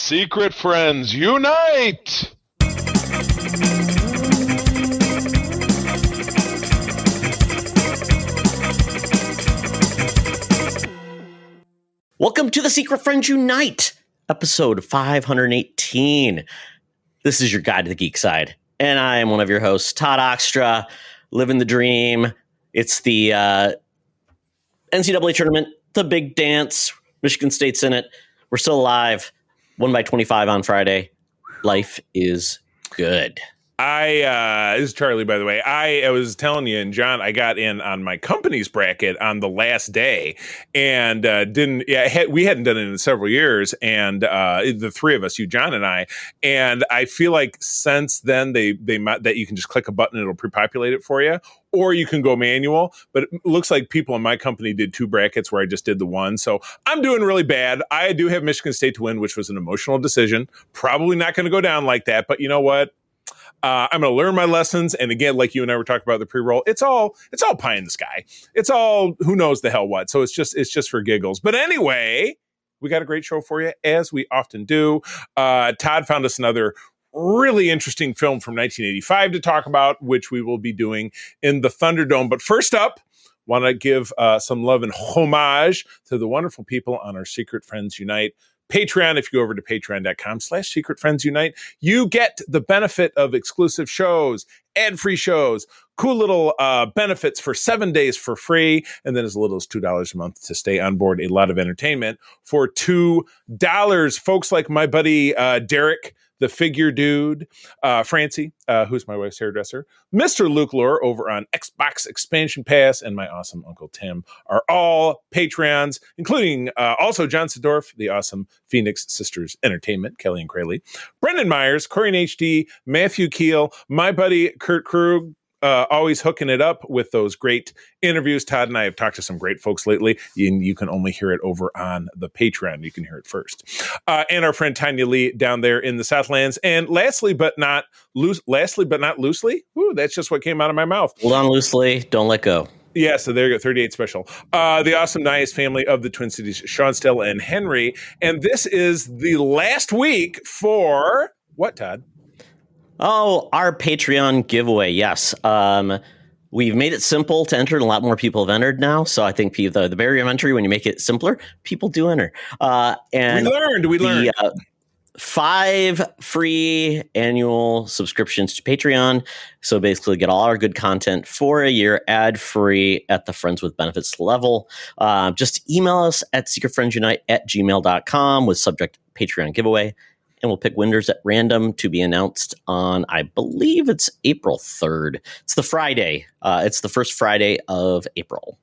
Secret friends, unite! Welcome to the Secret Friends Unite, episode 518. This is your guide to the geek side, and I am one of your hosts, Todd Oxtra, living the dream. It's the NCAA tournament, the big dance. Michigan State's in it. We're still alive. Won by 25 on Friday. Life is good. This is Charlie, by the way. I was telling you, and John, I got in on my company's bracket on the last day, and we hadn't done it in several years, and the three of us, you, John, and I, and I feel like since then that you can just click a button and it'll pre-populate it for you, or you can go manual. But it looks like people in my company did two brackets where I just did the one, so I'm doing really bad. I do have Michigan State to win, which was an emotional decision. Probably not going to go down like that, but you know what? I'm going to learn my lessons. And again, like you and I were talking about the pre-roll, it's all pie in the sky. It's all who knows the hell what. So it's just for giggles. But anyway, we got a great show for you, as we often do. Todd found us another really interesting film from 1985 to talk about, which we will be doing in the Thunderdome. But first up, want to give some love and homage to the wonderful people on our Secret Friends Unite Patreon. If you go over to patreon.com/secretfriendsunite, you get the benefit of exclusive shows, ad-free shows, cool little benefits for 7 days for free, and then as little as $2 a month to stay on board. A lot of entertainment for $2. Folks like my buddy Derek, the figure dude, Francie, who's my wife's hairdresser, Mr. Luke Lore over on Xbox Expansion Pass, and my awesome Uncle Tim are all Patreons, including also John Sedorf, the awesome Phoenix Sisters Entertainment, Kelly and Crayley, Brendan Myers, Corey and HD, Matthew Keel, my buddy Kurt Krug, always hooking it up with those great interviews. Todd and I have talked to some great folks lately, and you can only hear it over on the Patreon. You can hear it first. And our friend Tanya Lee down there in the Southlands. And lastly, but not loosely. Ooh, that's just what came out of my mouth. Hold on loosely. Don't let go. Yeah, so there you go, 38 special. The awesome Nias family of the Twin Cities, Sean, Stella, and Henry. And this is the last week for what, Todd? Oh, our Patreon giveaway. Yes. We've made it simple to enter, and a lot more people have entered now. So I think the barrier of entry, when you make it simpler, people do enter. And we learned. 5 free annual subscriptions to Patreon. So basically get all our good content for a year, ad-free at the Friends with Benefits level. Just email us at secretfriendsunite@gmail.com with subject Patreon giveaway. And we'll pick winners at random to be announced on, I believe it's April 3rd. It's the Friday. It's the first Friday of April.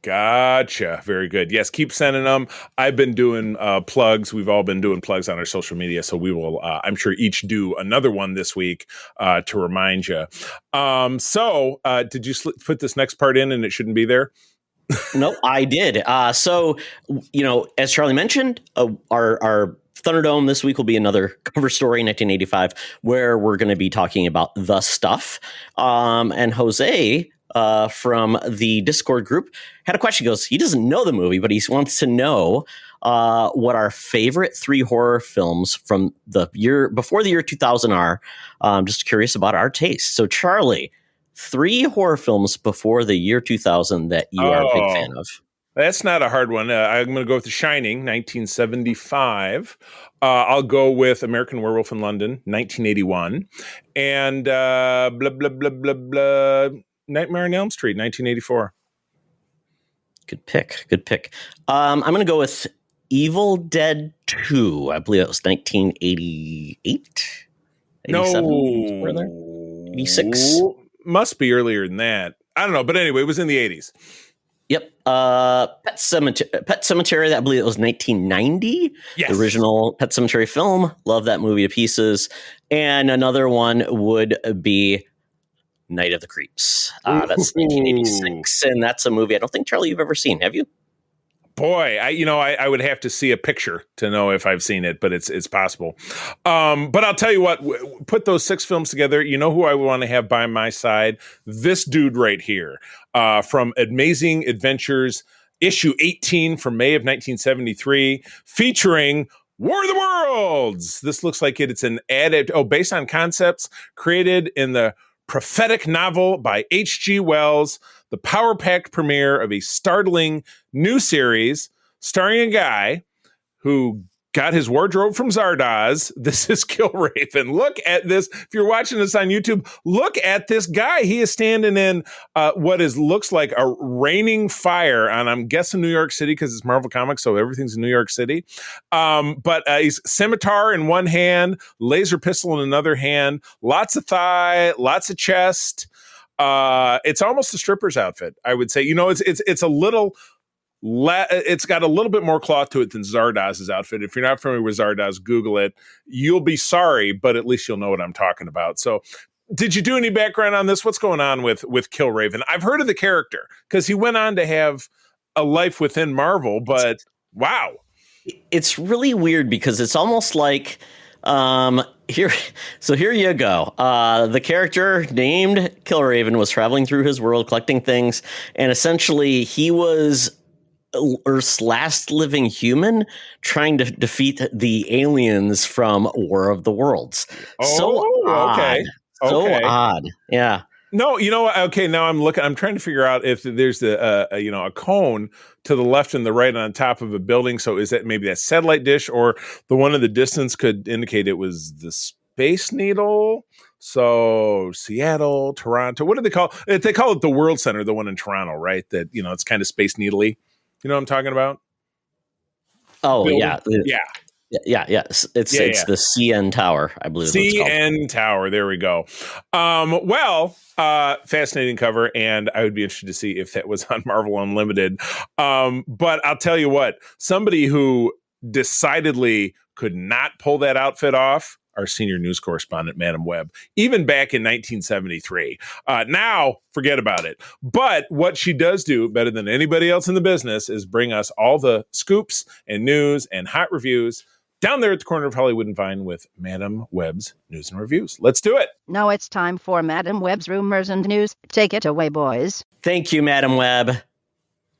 Gotcha. Very good. Yes, keep sending them. I've been doing plugs. We've all been doing plugs on our social media. So we will, I'm sure, each do another one this week to remind you. Did you put this next part in and it shouldn't be there? No, I did. So, as Charlie mentioned, our Thunderdome this week will be another cover story, 1985, where we're going to be talking about The Stuff. And Jose from the Discord group had a question. He goes, he doesn't know the movie, but he wants to know what our favorite 3 horror films from the year before the year 2000 are. Just curious about our taste. So, Charlie, 3 horror films before the year 2000 that you are a big fan of. That's not a hard one. I'm going to go with The Shining, 1975. I'll go with American Werewolf in London, 1981. And Nightmare on Elm Street, 1984. Good pick. I'm going to go with Evil Dead 2. I believe it was 1988? 87? No. 86? Must be earlier than that. I don't know. But anyway, it was in the 80s. Yep. Pet Sematary, I believe it was 1990. Yes. The original Pet Sematary film. Love that movie to pieces. And another one would be Night of the Creeps. That's 1986. And that's a movie I don't think, Charlie, you've ever seen. Have you? Boy, I would have to see a picture to know if I've seen it, but it's possible. But I'll tell you what, put those 6 films together. You know who I want to have by my side? This dude right here, from Amazing Adventures, issue 18 from May of 1973, featuring War of the Worlds. This looks like it's an based on concepts created in the prophetic novel by H.G. Wells, the power-packed premiere of a startling new series starring a guy who got his wardrobe from Zardoz. This is Killraven. Look at this. If you're watching this on YouTube, look at this guy. He is standing in looks like a raining fire on, I'm guessing, New York City, because it's Marvel Comics, so everything's in New York City. But he's scimitar in one hand, laser pistol in another hand, lots of thigh, lots of chest. It's almost a stripper's outfit, I would say. It's a little... it's got a little bit more cloth to it than Zardoz's outfit. If you're not familiar with Zardoz, Google it. You'll be sorry, but at least you'll know what I'm talking about. So, did you do any background on this? What's going on with Killraven? I've heard of the character because he went on to have a life within Marvel, but wow. It's really weird because it's almost like here you go. The character named Killraven was traveling through his world collecting things, and essentially he was Earth's last living human trying to defeat the aliens from War of the Worlds. Okay. So odd. Yeah. No, you know what? Okay, now I'm trying to figure out if there's a cone to the left and the right on top of a building. So is that maybe that satellite dish, or the one in the distance could indicate it was the Space Needle? So Seattle, Toronto, what do they call it? They call it the World Center, the one in Toronto, right? That, it's kind of Space Needle-y. You know what I'm talking about? Oh, building? Yeah. Yeah. It's the CN Tower, I believe. CN Tower. There we go. Fascinating cover, and I would be interested to see if that was on Marvel Unlimited. But I'll tell you what, somebody who decidedly could not pull that outfit off, our senior news correspondent, Madam Webb, even back in 1973. Now, forget about it. But what she does do better than anybody else in the business is bring us all the scoops and news and hot reviews down there at the corner of Hollywood and Vine with Madam Webb's News and Reviews. Let's do it. Now it's time for Madam Webb's Rumors and News. Take it away, boys. Thank you, Madam Webb.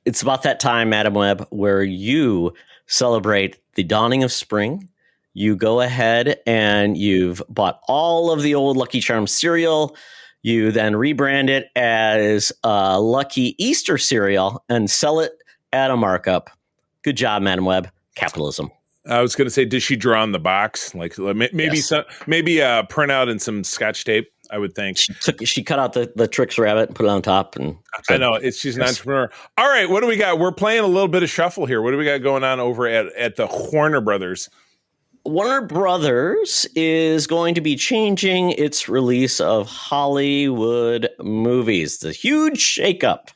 It's about that time, Madam Webb, where you celebrate the dawning of spring. You go ahead and you've bought all of the old Lucky Charms cereal. You then rebrand it as Lucky Easter cereal and sell it at a markup. Good job, Madam Webb. Capitalism. I was going to say, did she draw on the box? Like maybe Yes. maybe a printout and some Scotch tape, I would think. She cut out the Trix rabbit and put it on top. And I know she's an entrepreneur. All right, what do we got? We're playing a little bit of shuffle here. What do we got going on over at the Warner Brothers? Warner Brothers is going to be changing its release of Hollywood movies. It's a huge shakeup.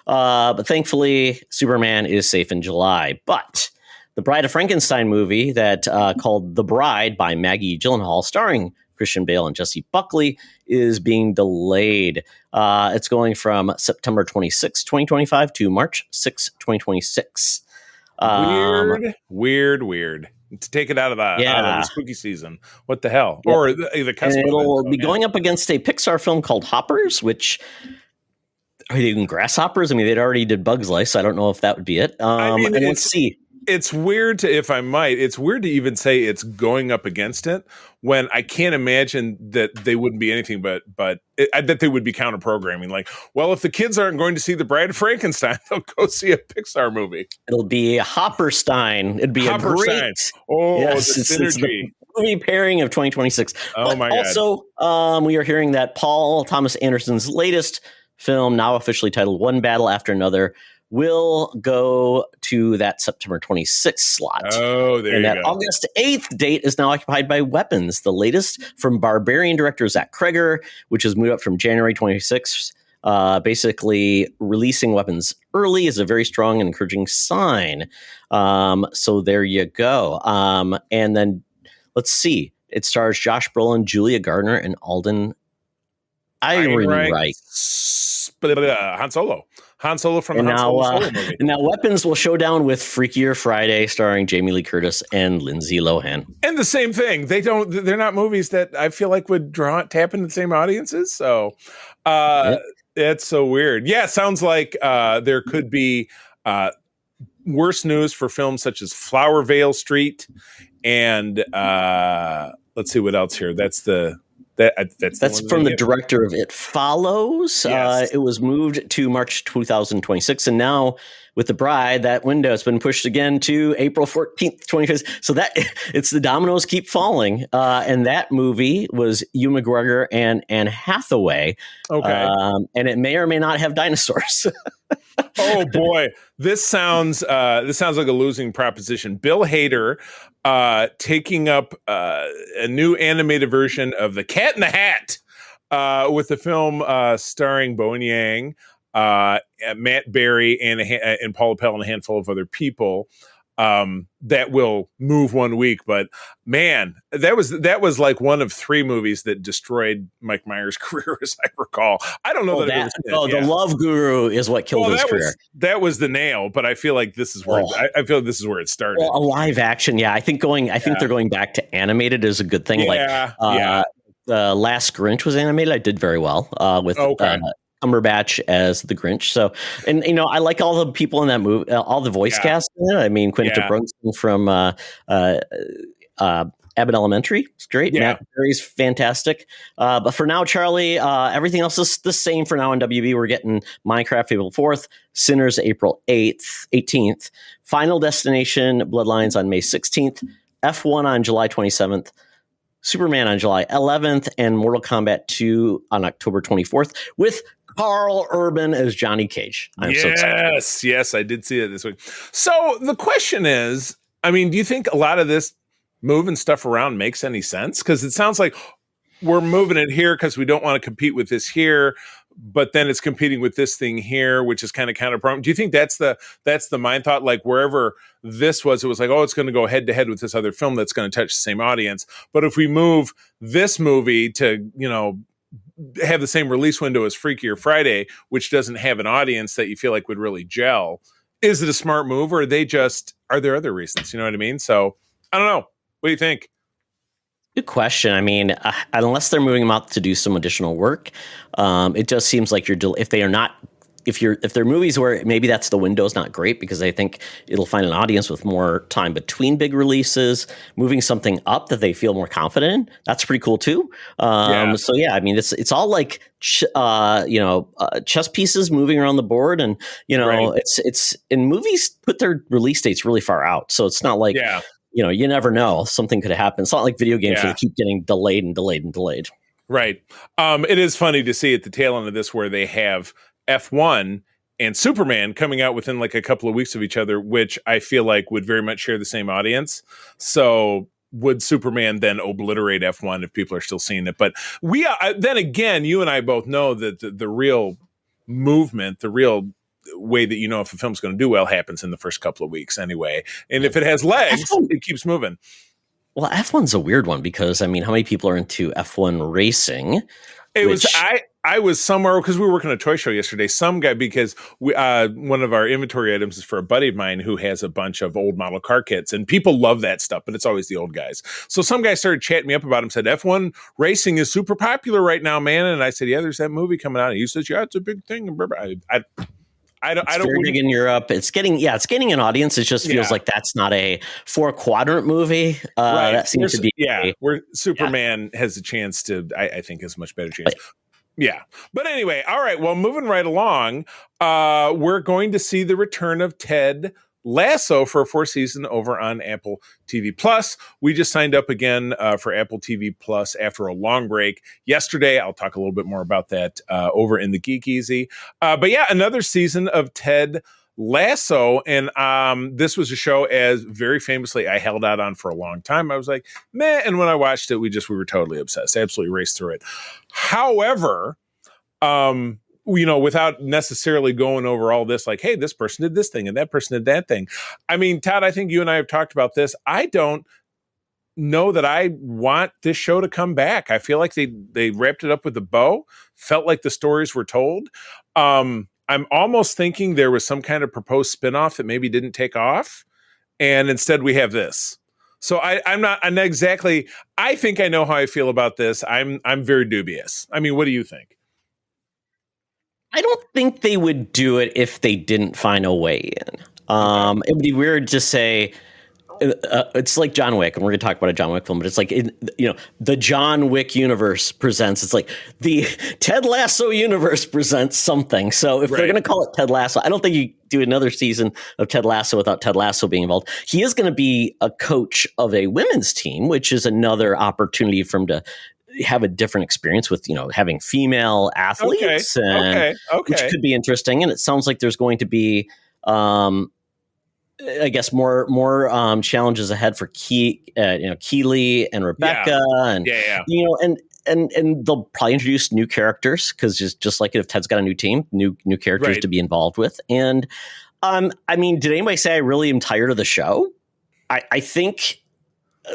But thankfully, Superman is safe in July. But the Bride of Frankenstein movie that called The Bride by Maggie Gyllenhaal, starring Christian Bale and Jesse Buckley, is being delayed. It's going from September 26, 2025 to March 6, 2026. Weird. To take it out of the spooky season. What the hell? Yep. Or the cusp. And it'll be going up against a Pixar film called Hoppers, which are they even grasshoppers? I mean, they'd already did Bugs Life, so I don't know if that would be it. Let's see. It's weird it's weird to even say it's going up against it when I can't imagine that they wouldn't be anything but that they would be counter programming. Like, well, if the kids aren't going to see The Bride of Frankenstein, they'll go see a Pixar movie. It'll be Hopperstein. It'd be a great. Oh, yes, the synergy. It's the movie pairing of 2026. Oh my God. Also, we are hearing that Paul Thomas Anderson's latest film, now officially titled One Battle After Another, will go to that September 26th slot. Oh, there you go. And that August 8th date is now occupied by Weapons, the latest from Barbarian director Zach Kreger, which has moved up from January 26th. Basically, releasing Weapons early is a very strong and encouraging sign. So there you go. And then let's see. It stars Josh Brolin, Julia Gardner, and Alden Ehrenreich. Han Solo from the Han Solo movie. And now Weapons will show down with Freakier Friday, starring Jamie Lee Curtis and Lindsay Lohan. And the same thing. They're not movies that I feel like would tap into the same audiences. So it's so weird. Yeah, sounds like there could be worse news for films such as Flower Vale Street and let's see what else here. That's the That's one from the get. director of It Follows. Yes. It was moved to March 2026, and now with The Bride, that window has been pushed again to April 14th, 2026. So that it's the dominoes keep falling. And that movie was Ewan McGregor and Anne Hathaway. Okay. And it may or may not have dinosaurs. Oh boy, this sounds like a losing proposition. Bill Hader taking up a new animated version of The Cat in the Hat with the film starring Bowen Yang, Matt Berry, and Paula Pell, and a handful of other people. That will move one week, but man, that was like one of three movies that destroyed Mike Myers' career, as I recall. I don't know The Love Guru is what killed his career. That was the nail, but I feel like this is where I feel this is where it started. Well, a live action, yeah. I think they're going back to animated is a good thing. The last Grinch was animated. I did very well with Cumberbatch as the Grinch. So, and I like all the people in that movie, all the voice cast. I mean, Quinta Brunson from Abbott Elementary, it's great. Yeah. Matt Berry's fantastic. But for now, Charlie, everything else is the same for now on WB. We're getting Minecraft April 4th, Sinners April 18th, Final Destination Bloodlines on May 16th, F1 on July 27th, Superman on July 11th, and Mortal Kombat 2 on October 24th with Carl Urban as Johnny Cage. I'm so excited. Yes, I did see it this week. So the question is, I mean, do you think a lot of this moving stuff around makes any sense? Because it sounds like we're moving it here because we don't want to compete with this here, but then it's competing with this thing here, which is kind of counterproductive. Do you think that's the mind thought? Like wherever this was, it was like, oh, it's going to go head to head with this other film that's going to touch the same audience. But if we move this movie to, have the same release window as Freakier Friday, which doesn't have an audience that you feel like would really gel, is it a smart move, or are there other reasons? You know what I mean? So I don't know. What do you think? Good question. I mean, unless they're moving them out to do some additional work, it just seems like if they're movies where maybe that's the window's not great because I think it'll find an audience with more time between big releases, moving something up that they feel more confident in. That's pretty cool too. So yeah, I mean, it's all like, chess pieces moving around the board, and it's in movies put their release dates really far out. So it's not like, you never know, something could happen. It's not like video games where they keep getting delayed and delayed and delayed. Right. It is funny to see at the tail end of this where they have F1 and Superman coming out within like a couple of weeks of each other, which I feel like would very much share the same audience. So would Superman then obliterate F1 if people are still seeing it? But then again, you and I both know that the real movement, the real way that if a film's going to do well happens in the first couple of weeks anyway. And if it has legs, it keeps moving. Well, F1's a weird one because, I mean, how many people are into F1 racing? I was somewhere because we were working a toy show yesterday. Some guy, because one of our inventory items is for a buddy of mine who has a bunch of old model car kits, and people love that stuff, but it's always the old guys. So some guy started chatting me up about him, said F1 racing is super popular right now, man. And I said, yeah, there's that movie coming out. And he says, yeah, it's a big thing. I don't. Very big in Europe. It's getting an audience. It just feels like that's not a 4-quadrant movie. Right. That seems to be where Superman has a chance to. I think has a much better chance. But anyway, all right. Well, moving right along, we're going to see the return of Ted Lasso for a 4th season over on Apple TV Plus. We just signed up again for Apple TV Plus after a long break yesterday. I'll talk a little bit more about that over in the Geek Easy. But yeah, another season of Ted Lasso. And this was a show, as very famously I held out on for a long time. I was like, meh. And when I watched it, we were totally obsessed. Absolutely raced through it. However, without necessarily going over all this, like, hey, this person did this thing and that person did that thing. I mean, Todd, I think you and I have talked about this. I don't know that I want this show to come back. I feel like they wrapped it up with a bow, felt like the stories were told. I'm almost thinking there was some kind of proposed spinoff that maybe didn't take off. And instead we have this. So I'm not exactly, I think I know how I feel about this. I'm very dubious. I mean, what do you think? I don't think they would do it if they didn't find a way in. It would be weird to say, It's like John Wick, and we're going to talk about a John Wick film, but it's like, the John Wick universe presents. It's like the Ted Lasso universe presents something. So if they're going to call it Ted Lasso, I don't think you do another season of Ted Lasso without Ted Lasso being involved. He is going to be a coach of a women's team, which is another opportunity for him to have a different experience with, having female athletes, which could be interesting. And it sounds like there's going to be, I guess more challenges ahead for Keely and Rebecca, and they'll probably introduce new characters because just like if Ted's got a new team, new characters to be involved with. And did anybody say I really am tired of the show? I think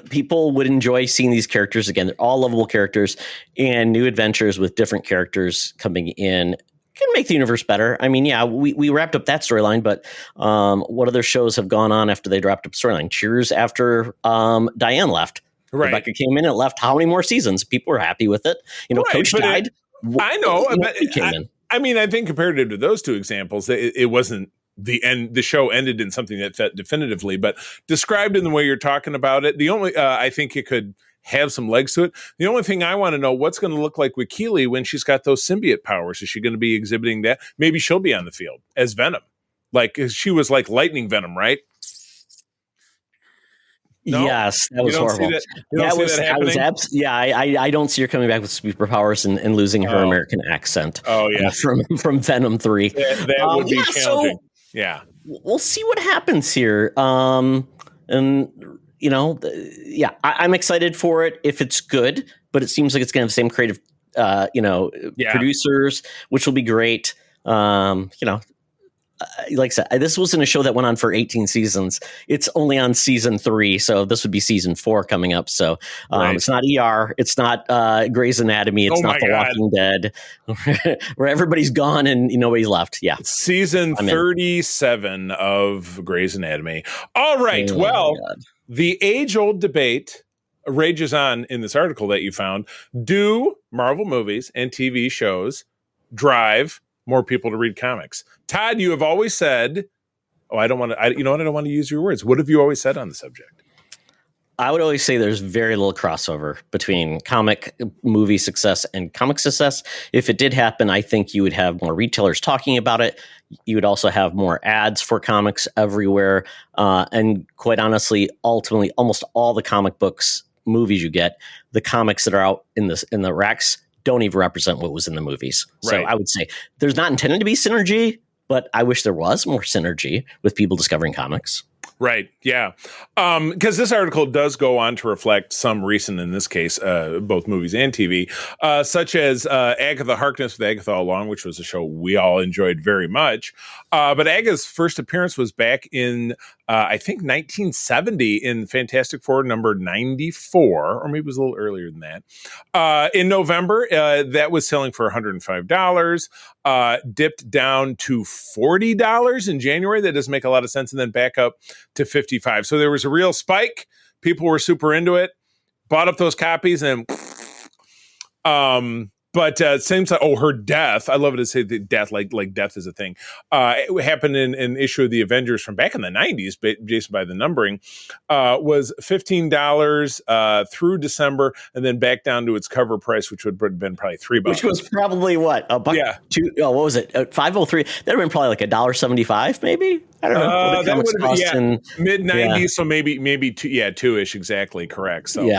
people would enjoy seeing these characters again. They're all lovable characters, and new adventures with different characters coming in can make the universe better. We wrapped up that storyline, but what other shows have gone on after they wrapped up storyline? Cheers after Diane left. Right. Rebecca came in and left. How many more seasons? People were happy with it. Coach died. I know. I think comparative to those two examples, it wasn't the end. The show ended in something that fit definitively, but described in the way you're talking about it, the only I think it could have some legs to it. The only thing I want to know, what's going to look like with Keely when she's got those symbiote powers? Is she going to be exhibiting that? Maybe she'll be on the field as Venom. Like she was like lightning Venom, right? No? Yes, that was horrible. I don't see her coming back with superpowers and losing her American accent. Oh yeah, from Venom 3. That would be challenging. So we'll see what happens here. I'm excited for it if it's good, but it seems like it's going to have the same creative, producers, which will be great. Like I said, this wasn't a show that went on for 18 seasons. It's only on season 3, so this would be season 4 coming up. So it's not ER, it's not Grey's Anatomy, it's not The Walking Dead, where everybody's gone and nobody's left. Yeah, season 37 of Grey's Anatomy. All right, the age-old debate rages on in this article that you found. Do Marvel movies and TV shows drive more people to read comics? Todd, you have always said, I don't want to use your words. What have you always said on the subject? I would always say there's very little crossover between comic movie success and comic success. If it did happen, I think you would have more retailers talking about it. You would also have more ads for comics everywhere. And quite honestly, ultimately, almost all the comic books, movies you get, the comics that are out in the racks don't even represent what was in the movies. So I would say there's not intended to be synergy, but I wish there was more synergy with people discovering comics. Right. Yeah. Because this article does go on to reflect some recent, in this case, both movies and TV, such as Agatha Harkness with Agatha All Along, which was a show we all enjoyed very much. But Agatha's first appearance was back in, I think, 1970 in Fantastic Four number 94, or maybe it was a little earlier than that. In November, that was selling for $105, dipped down to $40 in January. That doesn't make a lot of sense. And then back up to 55. So there was a real spike. People were super into it, bought up those copies, and but same time, her death. I love it to say the death, like death is a thing. It happened in an issue of the Avengers from back in the 90s, based by the numbering, was $15 through December, and then back down to its cover price, which would have been probably $3. Which was probably what, $1? Yeah. What was it? $5.03. That would have been probably like $1.75, maybe. I don't know. That would have been mid 90s, so maybe two-ish, exactly correct. So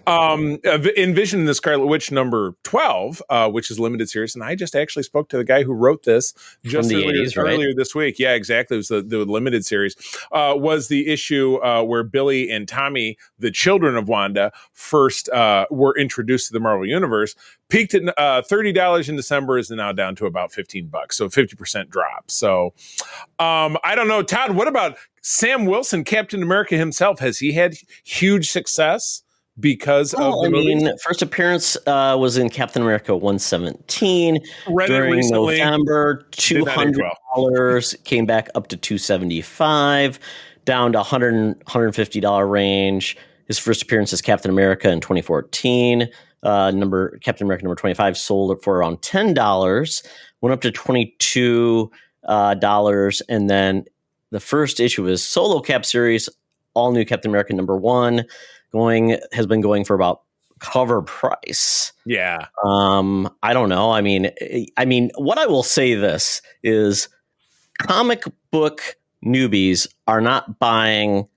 Envision the Scarlet Witch number 12, which is limited series, and I just actually spoke to the guy who wrote this just earlier this week. Yeah, exactly. It was the limited series. Was the issue where Billy and Tommy, the children of Wanda, first were introduced to the Marvel Universe. Peaked at $30 in December, is now down to about $15, so 50% drop. So I don't know, Todd. What about Sam Wilson, Captain America himself? Has he had huge success because of the movie? First appearance was in Captain America 117 during November. $200 came back up to $275, down to $150 range. His first appearance as Captain America in 2014. Captain America number 25 sold for around $10, went up to $22, and then the first issue of his solo Cap series all new Captain America #1 has been going for about cover price. Yeah. I don't know. I mean, what I will say this is comic book newbies are not buying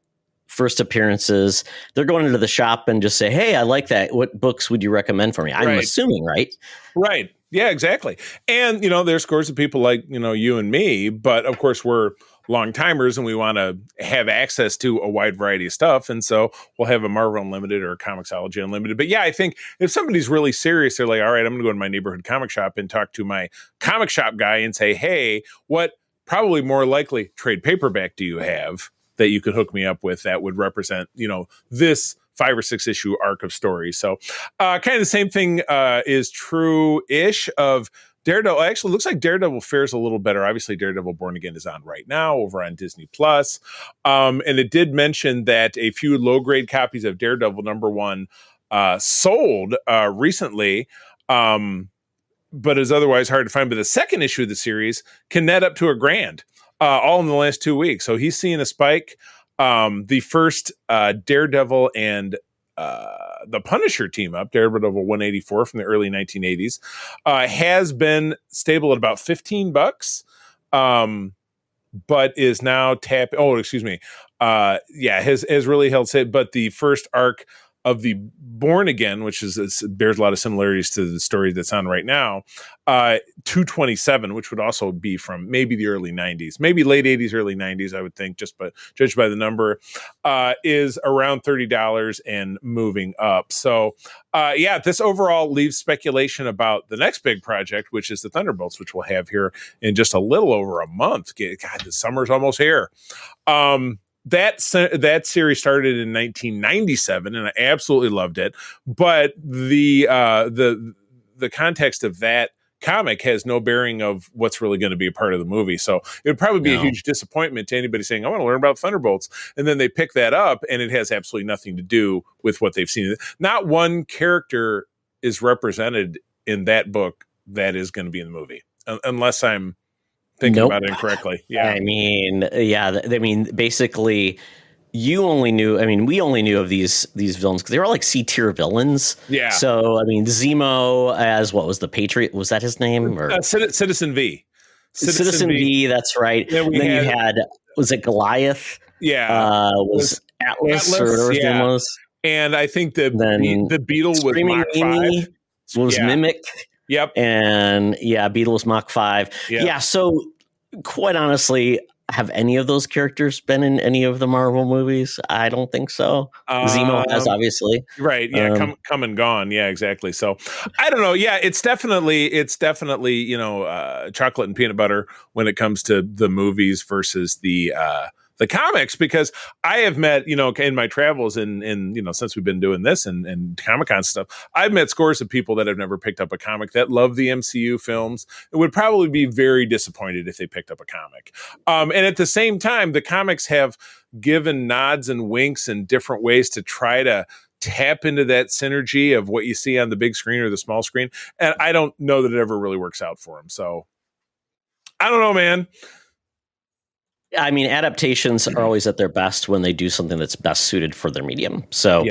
first appearances. They're going into the shop and just say, hey, I like that. What books would you recommend for me? I'm assuming, right? Right. Yeah, exactly. And, there's scores of people like, you and me, but of course we're long timers and we want to have access to a wide variety of stuff. And so we'll have a Marvel Unlimited or a Comixology Unlimited. But yeah, I think if somebody's really serious, they're like, all right, I'm going to go to my neighborhood comic shop and talk to my comic shop guy and say, hey, what probably more likely trade paperback do you have that you could hook me up with that would represent, this 5 or 6 issue arc of stories. So kind of the same thing is true-ish of Daredevil. Actually, looks like Daredevil fares a little better. Obviously, Daredevil Born Again is on right now over on Disney+. And it did mention that a few low-grade copies of Daredevil #1 sold recently, but is otherwise hard to find. But the second issue of the series can net up to $1,000. All in the last 2 weeks. So he's seeing a spike. The first Daredevil and the Punisher team up, Daredevil 184 from the early 1980s, has been stable at about $15, but is now has really held steady. But the first arc of the Born Again, which bears a lot of similarities to the story that's on right now, 227, which would also be from maybe the early 90s, maybe late 80s, early 90s, I would think, judged by the number, is around $30 and moving up. So, this overall leaves speculation about the next big project, which is the Thunderbolts, which we'll have here in just a little over a month. God, the summer's almost here. That series started in 1997, and I absolutely loved it. But the context of that comic has no bearing of what's really going to be a part of the movie. So it would probably be a huge disappointment to anybody saying, I want to learn about Thunderbolts. And then they pick that up, and it has absolutely nothing to do with what they've seen. Not one character is represented in that book that is going to be in the movie, unless I'm thinking about it incorrectly. Yeah. I mean, basically, we only knew of these villains because they were all like C-tier villains. Yeah. So, I mean, Zemo as what was the Patriot? Was that his name? Or Citizen V. Citizen V, that's right. And then you had, was it Goliath? Yeah. Was Atlas or whatever his name was. And I think the Beetle was Mach 5. Was Mimic. Yep. And Beetle was Mach 5. Yep. Yeah. So quite honestly, have any of those characters been in any of the Marvel movies? I don't think so. Zemo has, obviously. Right. Yeah. Come and gone. Yeah, exactly. So I don't know. Yeah, it's definitely, chocolate and peanut butter when it comes to the movies versus the comics, because I have met, in my travels and since we've been doing this and Comic-Con stuff, I've met scores of people that have never picked up a comic that love the MCU films and would probably be very disappointed if they picked up a comic. And at the same time, the comics have given nods and winks and different ways to try to tap into that synergy of what you see on the big screen or the small screen. And I don't know that it ever really works out for them. So I don't know, man. I mean, adaptations are always at their best when they do something that's best suited for their medium. So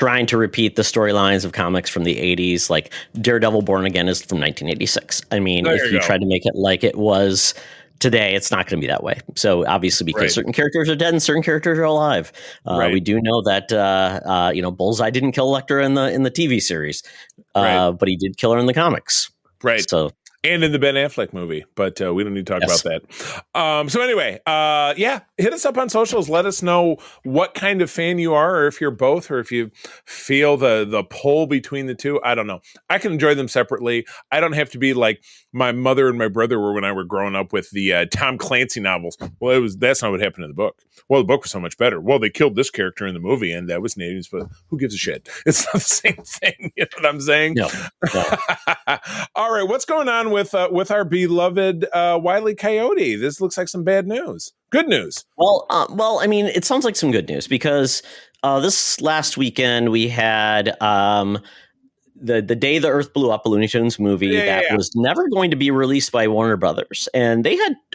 trying to repeat the storylines of comics from the 80s, like Daredevil Born Again is from 1986. I mean, if you tried to make it like it was today, it's not going to be that way. So obviously, because certain characters are dead and certain characters are alive. We do know that, Bullseye didn't kill Elektra in the TV series, but he did kill her in the comics. Right. So. And in the Ben Affleck movie, but we don't need to talk about that. So anyway, hit us up on socials. Let us know what kind of fan you are, or if you're both, or if you feel the pull between the two. I don't know. I can enjoy them separately. I don't have to be like my mother and my brother were when I were growing up with the Tom Clancy novels. Well, that's not what happened in the book. Well, the book was so much better. Well, they killed this character in the movie, and that was natives, but who gives a shit? It's not the same thing. You know what I'm saying? No. All right, what's going on with our beloved Wile E. Coyote? This looks like some bad news. Good news. Well, I mean, it sounds like some good news because this last weekend we had the day the Earth blew up, a Looney Tunes movie was never going to be released by Warner Brothers, and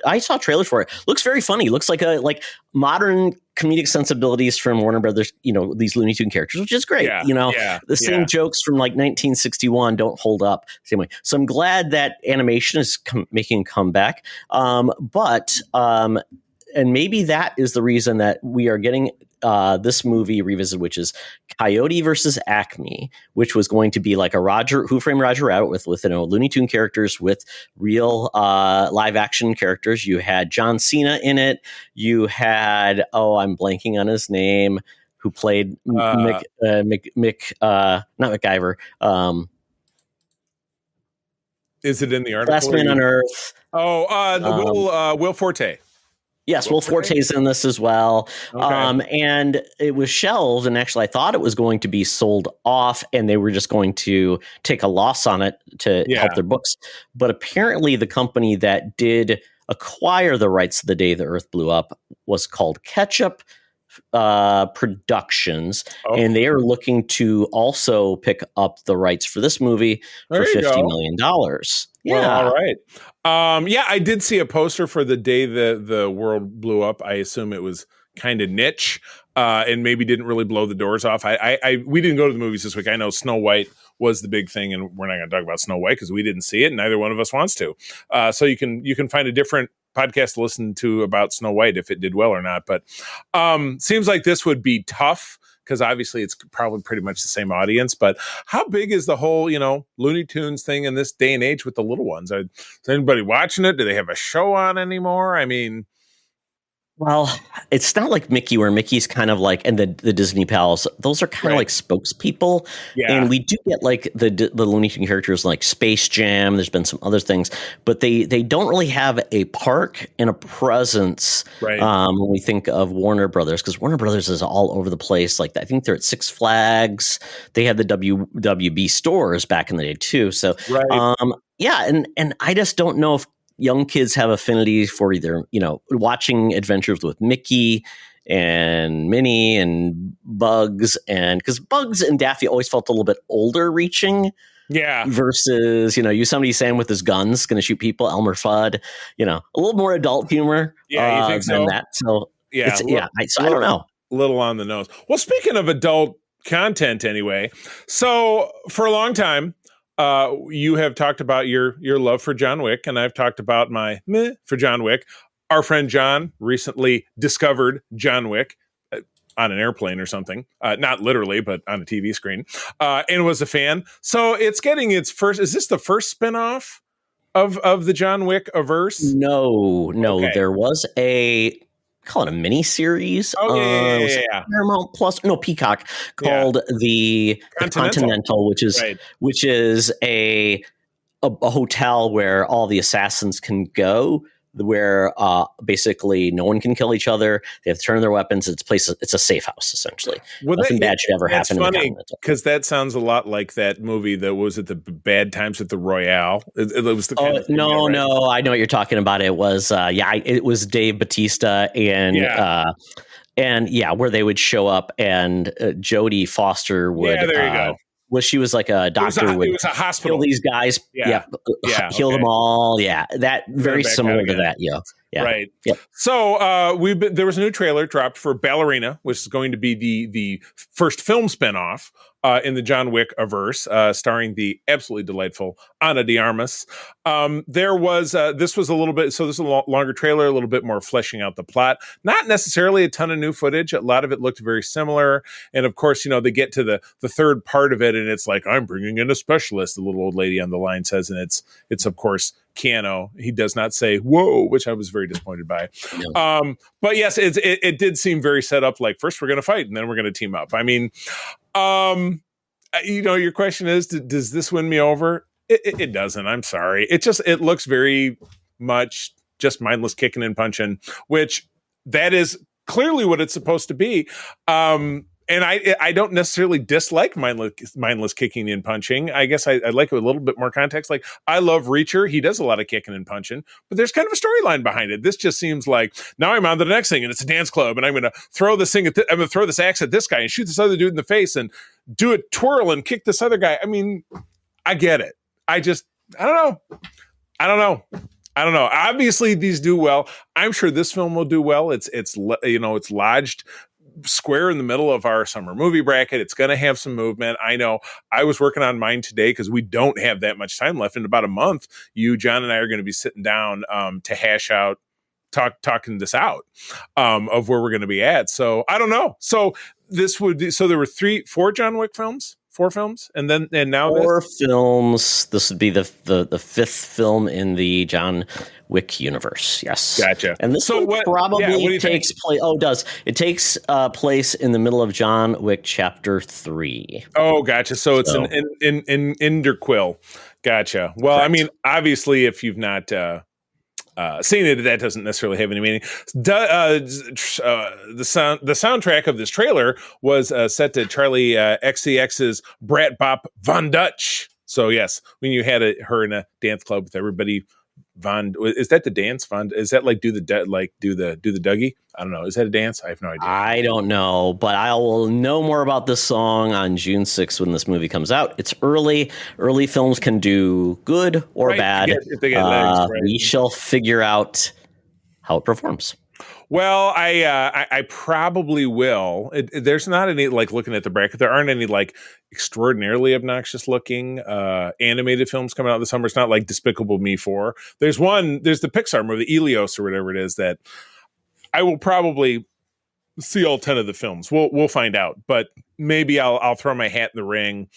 I saw trailers for it. Looks very funny. Looks like modern comedic sensibilities from Warner Brothers. These Looney Tune characters, which is great. The same jokes from 1961 don't hold up the same way. So I'm glad that animation is making a comeback. And maybe that is the reason that we are getting this movie revisited, which is Coyote versus Acme, which was going to be like a Who Framed Roger Rabbit with Looney Tune characters with real live action characters. You had John Cena in it. You had I'm blanking on his name, who played not MacGyver. Is it in the article? Last Man on Earth. Will Forte. Yes, Will Forte's in this as well. Okay. And it was shelved, and actually I thought it was going to be sold off, and they were just going to take a loss on it to help their books. But apparently the company that did acquire the rights to The Day the Earth Blew Up was called Ketchup Productions, and they are looking to also pick up the rights for this movie for $50 million. Yeah. Well, all right. I did see a poster for The Day the World Blew Up. I assume it was kind of niche and maybe didn't really blow the doors off. We didn't go to the movies this week. I know Snow White was the big thing, and we're not going to talk about Snow White because we didn't see it, and neither one of us wants to. So you can find a different podcast to listen to about Snow White if it did well or not. But seems like this would be tough, because obviously it's probably pretty much the same audience. But how big is the whole, Looney Tunes thing in this day and age with the little ones? Is anybody watching it? Do they have a show on anymore? I mean, well, it's not like Mickey, where Mickey's kind of like, and the Disney pals, those are kind of like spokespeople. Yeah. And we do get like the Looney Tunes characters like Space Jam. There's been some other things, but they don't really have a park and a presence when we think of Warner Brothers, because Warner Brothers is all over the place. Like, I think they're at Six Flags. They had the WB stores back in the day too. So, and I just don't know if young kids have affinity for either, watching Adventures with Mickey and Minnie and Bugs, and because Bugs and Daffy always felt a little bit older reaching. Yeah. Versus, Yosemite Sam with his guns going to shoot people, Elmer Fudd, a little more adult humor. Yeah, you think so? Than that. So I don't know. A little on the nose. Well, speaking of adult content anyway, so for a long time, you have talked about your love for John Wick, and I've talked about my meh for John Wick. Our friend John recently discovered John Wick on an airplane or something, not literally, but on a TV screen, and was a fan. So it's getting its first. Is this the first spinoff of the John Wick averse? No. Okay. There was call it a mini series. Paramount Plus, Peacock, called the Continental, which is a hotel where all the assassins can go, where basically no one can kill each other. They have to turn their weapons. It's a safe house, essentially. Nothing bad should ever happen. That's funny, because that sounds a lot like that movie that was at the Bad Times at the Royale. It was the kind of thing, no, I know what you're talking about. It was it was Dave Bautista and where they would show up, and Jodie Foster would. Yeah, there you go. She was like a doctor. It was a hospital. Kill these guys. Kill them all. Yeah, that very similar to that. Yeah. Right. Yep. So there was a new trailer dropped for Ballerina, which is going to be the first film spinoff in the John Wick averse, starring the absolutely delightful Ana de Armas. This was a little bit, so this is a longer trailer, a little bit more fleshing out the plot. Not necessarily a ton of new footage. A lot of it looked very similar. And of course, they get to the third part of it, and it's like, I'm bringing in a specialist, the little old lady on the line says, and it's of course Keanu. He does not say "whoa," which I was very disappointed by. No. But yes, it did seem very set up. Like, first we're going to fight, and then we're going to team up. I mean, your question is, does this win me over? It doesn't. I'm sorry. It looks very much just mindless kicking and punching, which that is clearly what it's supposed to be. And And I don't necessarily dislike mindless kicking and punching. I guess I like a little bit more context. Like, I love Reacher. He does a lot of kicking and punching, but there's kind of a storyline behind it. This just seems like, now I'm on to the next thing, and it's a dance club, and I'm going to throw this thing I'm going to throw this axe at this guy and shoot this other dude in the face and do a twirl and kick this other guy. I mean, I get it. I don't know. Obviously, these do well. I'm sure this film will do well. It's lodged square in the middle of our summer movie bracket. It's going to have some movement. I know I was working on mine today because we don't have that much time left. In about a month, you, John, and I are going to be sitting down to hash out, talking this out of where we're going to be at. So I don't know. So there were 4 John Wick films. 4 films, and now 4 films. This would be the 5th film in the John Wick universe. Yes, gotcha. And this probably takes place. Oh, it does. It takes place in the middle of John Wick Chapter 3. Oh, gotcha. So it's an interquill. Gotcha. Well, correct. I mean, obviously, if you've not seen it, that doesn't necessarily have any meaning. The soundtrack of this trailer was set to Charlie XCX's Brat Bop Von Dutch. So yes, when you had her in a dance club with everybody, is that the dance? Is that like do the Dougie? I don't know. Is that a dance? I have no idea. I don't know, but I will know more about this song on June 6th when this movie comes out. It's early. Early films can do good or bad. If they get legs, right. We shall figure out how it performs. Well, I probably will. There's not any, like, looking at the bracket, there aren't any like extraordinarily obnoxious looking animated films coming out this summer. It's not like Despicable Me 4. There's the Pixar movie, the Elios or whatever it is, that I will probably see all 10 of the films. We'll find out, but maybe I'll throw my hat in the ring,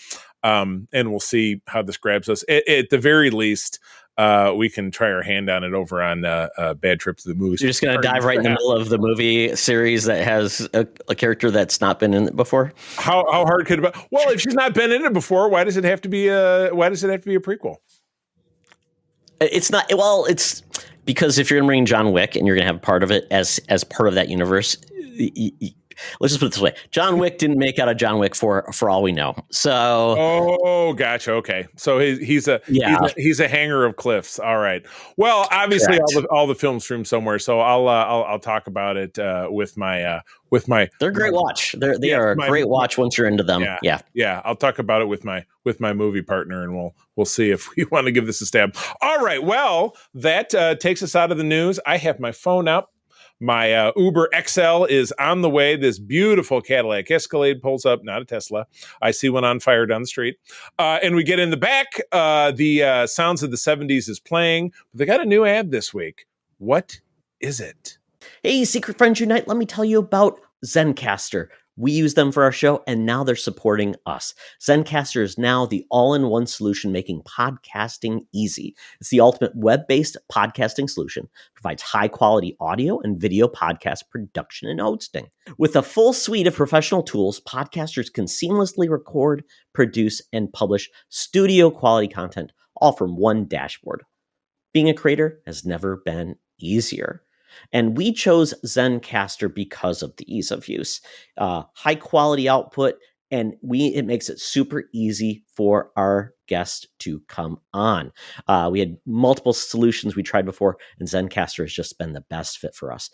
and we'll see how this grabs us. At the very least, we can try our hand on it over on Bad Trip to the Movies. You're just going to dive right in the middle of the movie series that has a character that's not been in it before. How hard could it be? Well, if she's not been in it before, why does it have to be a prequel? It's not. Well, it's because if you're going to bring John Wick and you're going to have part of it as part of that universe. Let's just put it this way: John Wick didn't make out of John Wick for all we know. So, oh, gotcha. Okay, so he's a hanger of cliffs. All right. Well, obviously, all the films from somewhere. So I'll talk about it with my. They're a great watch. They are a great watch once you're into them. Yeah. I'll talk about it with my movie partner, and we'll see if we want to give this a stab. All right. Well, that takes us out of the news. I have my phone up. My Uber XL is on the way. This beautiful Cadillac Escalade pulls up, not a Tesla. I see one on fire down the street. And we get in the back. The Sounds of the 70s is playing. But they got a new ad this week. What is it? Hey, Secret Friends Unite, let me tell you about Zencastr. We use them for our show, and now they're supporting us. Zencastr is now the all-in-one solution making podcasting easy. It's the ultimate web-based podcasting solution. Provides high-quality audio and video podcast production and hosting. With a full suite of professional tools, podcasters can seamlessly record, produce, and publish studio-quality content, all from one dashboard. Being a creator has never been easier. And we chose Zencastr because of the ease of use, high quality output, and it makes it super easy for our guests to come on. We had multiple solutions we tried before, and Zencastr has just been the best fit for us.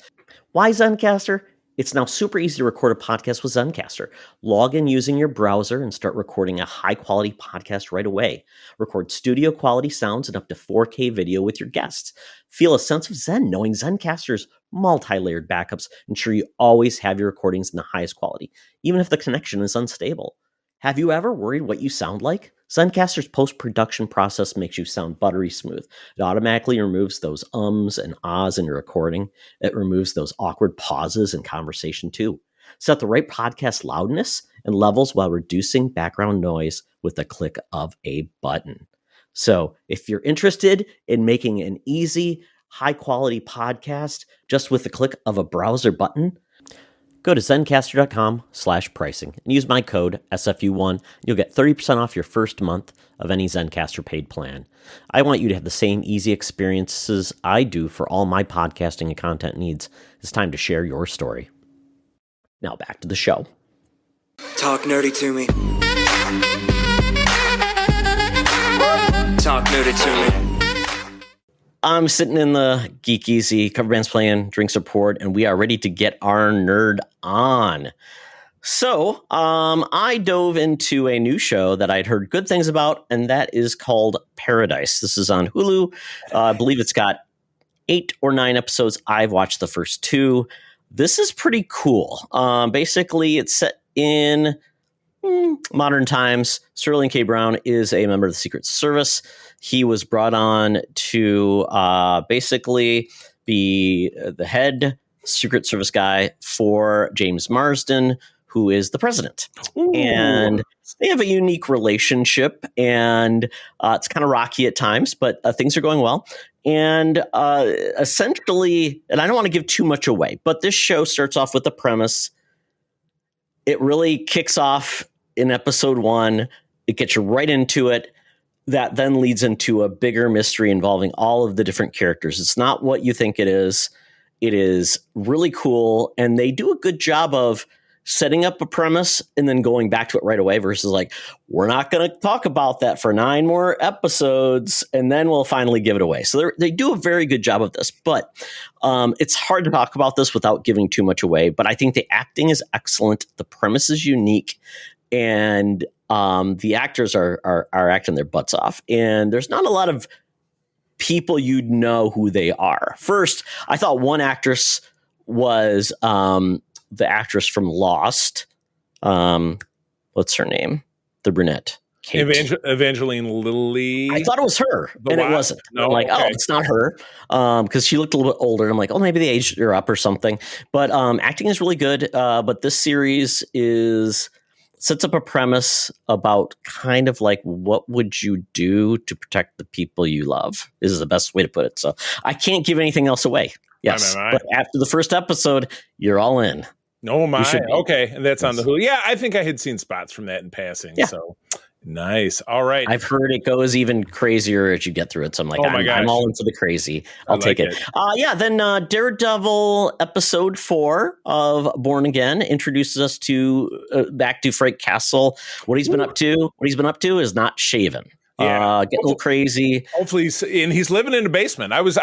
Why Zencastr? It's now super easy to record a podcast with Zencastr. Log in using your browser and start recording a high-quality podcast right away. Record studio-quality sounds and up to 4K video with your guests. Feel a sense of zen knowing Zencastr's multi-layered backups ensure you always have your recordings in the highest quality, even if the connection is unstable. Have you ever worried what you sound like? Zencastr's post-production process makes you sound buttery smooth. It automatically removes those ums and ahs in your recording. It removes those awkward pauses in conversation too. Set the right podcast loudness and levels while reducing background noise with the click of a button. So if you're interested in making an easy, high-quality podcast just with the click of a browser button, go to zencastr.com/pricing and use my code SFU1. You'll get 30% off your first month of any Zencastr paid plan. I want you to have the same easy experiences I do for all my podcasting and content needs. It's time to share your story. Now back to the show. Talk nerdy to me. Talk nerdy to me. I'm sitting in the Geek Easy, Cover Band's playing, drinks are poured, and we are ready to get our nerd on. So, I dove into a new show that I'd heard good things about, and that is called Paradise. This is on Hulu. I believe it's got 8 or 9 episodes. I've watched the first 2. This is pretty cool. Basically, it's set in modern times. Sterling K. Brown is a member of the Secret Service. He was brought on to basically be the head Secret Service guy for James Marsden, who is the president. Ooh. And they have a unique relationship, and it's kind of rocky at times, but things are going well. And essentially, and I don't want to give too much away, but this show starts off with the premise. It really kicks off in episode 1. It gets you right into it. That then leads into a bigger mystery involving all of the different characters. It's not what you think it is. It is really cool, and they do a good job of setting up a premise and then going back to it right away versus like, we're not going to talk about that for 9 more episodes and then we'll finally give it away. So they do a very good job of this, but it's hard to talk about this without giving too much away. But I think the acting is excellent. The premise is unique, and the actors are acting their butts off. And there's not a lot of people you'd know who they are. First, I thought one actress was the actress from Lost. What's her name? The brunette. Kate. Evangeline Lilly. I thought it was her, and it wasn't. No, I'm like, okay. Oh, it's not her, because she looked a little bit older. I'm like, oh, maybe they aged her up or something. But acting is really good. But this series sets up a premise about kind of like, what would you do to protect the people you love? This is the best way to put it. So I can't give anything else away. Yes, but after the first episode, you're all in. Oh my! Okay, and that's on the Hulu. Yeah, I think I had seen spots from that in passing. Yeah. So nice. All right. I've heard it goes even crazier as you get through it. So I'm like, I'm all into the crazy. I'll take it. Then Daredevil episode 4 of Born Again introduces us to back to Frank Castle. What he's been up to is not shaven. Yeah, getting a little crazy. Hopefully, he's living in a basement. I don't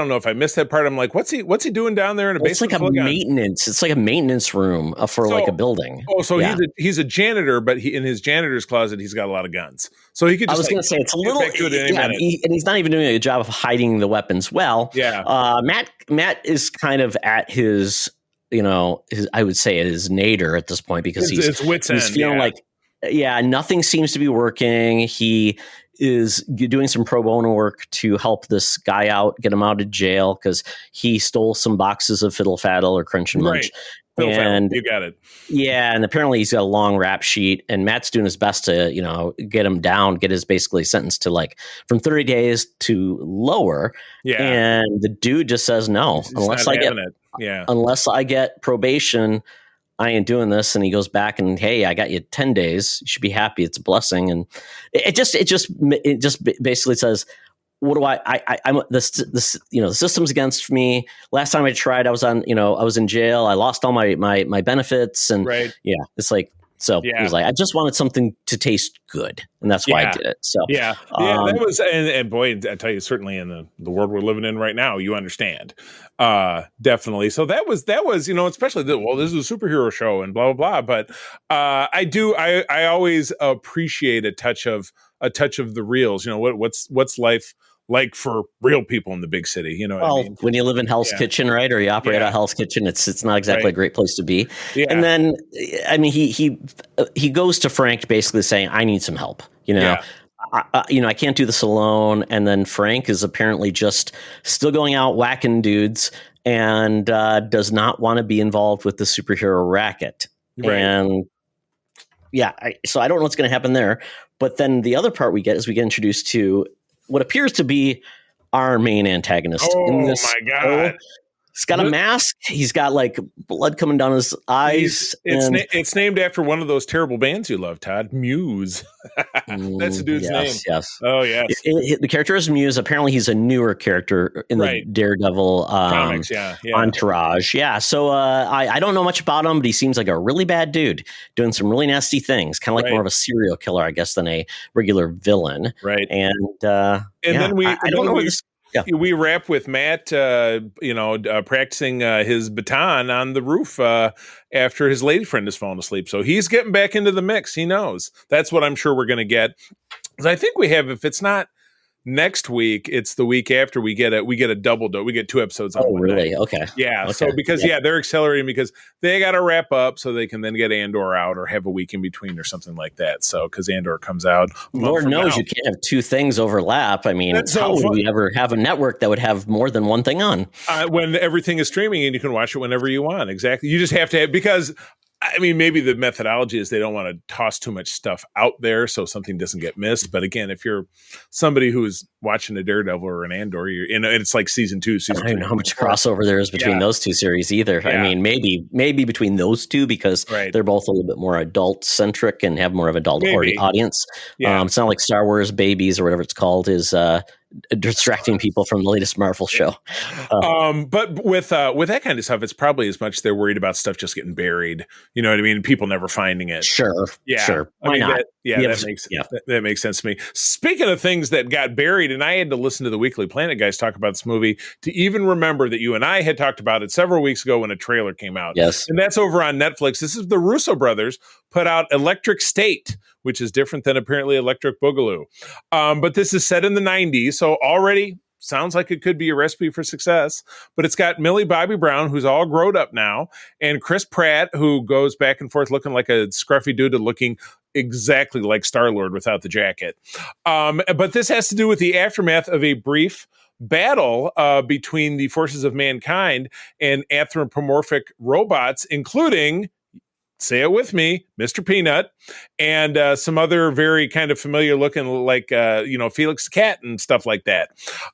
know if I missed that part. I'm like, what's he doing down there in a basement? It's like a maintenance. It's like a maintenance room for like a building. Oh, so yeah. he's a janitor, but in his janitor's closet, he's got a lot of guns. So he could. I was going to say it's a little. And he's not even doing a job of hiding the weapons well. Yeah. Matt is kind of at his, I would say at his nadir at this point, because he's feeling like. Yeah, nothing seems to be working. He is doing some pro bono work to help this guy out, get him out of jail because he stole some boxes of Fiddle Faddle or Crunch and Munch. Right. And you got it. Yeah, and apparently he's got a long rap sheet, and Matt's doing his best to, get him down, get his basically sentence to like from 30 days to lower. Yeah. And the dude just says no, unless I get probation. I ain't doing this. And he goes back and, hey, I got you 10 days. You should be happy. It's a blessing. And it just basically says, what do I'm the system's against me. Last time I tried, I was in jail. I lost all my benefits. And yeah, it's like, so he was like, I just wanted something to taste good. And that's why I did it. So that was, and boy, I tell you, certainly in the world we're living in right now, you understand. Definitely. So that was, especially this is a superhero show and blah, blah, blah. But, I always appreciate a touch of the reals, what's life like for real people in the big city, what I mean? When you live in Hell's Kitchen, right? Or you operate at Hell's Kitchen, it's not exactly a great place to be. Yeah. And then, I mean, he goes to Frank basically saying, I need some help, I can't do this alone. And then Frank is apparently just still going out whacking dudes and does not want to be involved with the superhero racket. Right. And so I don't know what's going to happen there. But then the other part we get introduced to what appears to be our main antagonist in this. Oh my God. He's got a mask. He's got like blood coming down his eyes. It's named after one of those terrible bands you love, Todd. Muse. That's the dude's name. Yes. Oh, yes. The character is Muse. Apparently, he's a newer character in the Daredevil comics. Yeah. Entourage. Yeah. So I don't know much about him, but he seems like a really bad dude doing some really nasty things. Kind of like more of a serial killer, I guess, than a regular villain. Right. And then I don't know where this. Yeah. We wrap with Matt, practicing his baton on the roof after his lady friend has fallen asleep. So he's getting back into the mix. He knows. That's what I'm sure we're going to get. I think we have, if it's not next week, it's the week after we get a double dose. We get 2 episodes on one really? night. Okay. Yeah. Okay. So because they're accelerating because they got to wrap up so they can then get Andor out or have a week in between or something like that. So because Andor comes out, Lord knows you can't have 2 things overlap. I mean, how would we ever have a network that would have more than one thing on? When everything is streaming and you can watch it whenever you want. Exactly. You just have to because. I mean, maybe the methodology is they don't want to toss too much stuff out there so something doesn't get missed. But again, if you're somebody who's watching a Daredevil or an Andor, it's like season 2, season 3. I don't know how much crossover there is between those 2 series either. Yeah. I mean, maybe between those 2 because they're both a little bit more adult centric and have more of an adult audience. Yeah. It's not like Star Wars Babies or whatever it's called is distracting people from the latest Marvel show. But with that kind of stuff, it's probably as much they're worried about stuff just getting buried. You know what I mean? People never finding it. Sure. Yeah. Sure. Why not? That makes sense to me. Speaking of things that got buried, and I had to listen to the Weekly Planet guys talk about this movie to even remember that you and I had talked about it several weeks ago when a trailer came out. Yes. And that's over on Netflix. This is the Russo brothers put out Electric State, which is different than apparently Electric Boogaloo. But this is set in the 90s, so already sounds like it could be a recipe for success. But it's got Millie Bobby Brown, who's all grown up now, and Chris Pratt, who goes back and forth looking like a scruffy dude to looking exactly like Star-Lord without the jacket. But this has to do with the aftermath of a brief battle between the forces of mankind and anthropomorphic robots, including, say it with me, Mr. Peanut, and some other very kind of familiar looking like, Felix the Cat and stuff like that.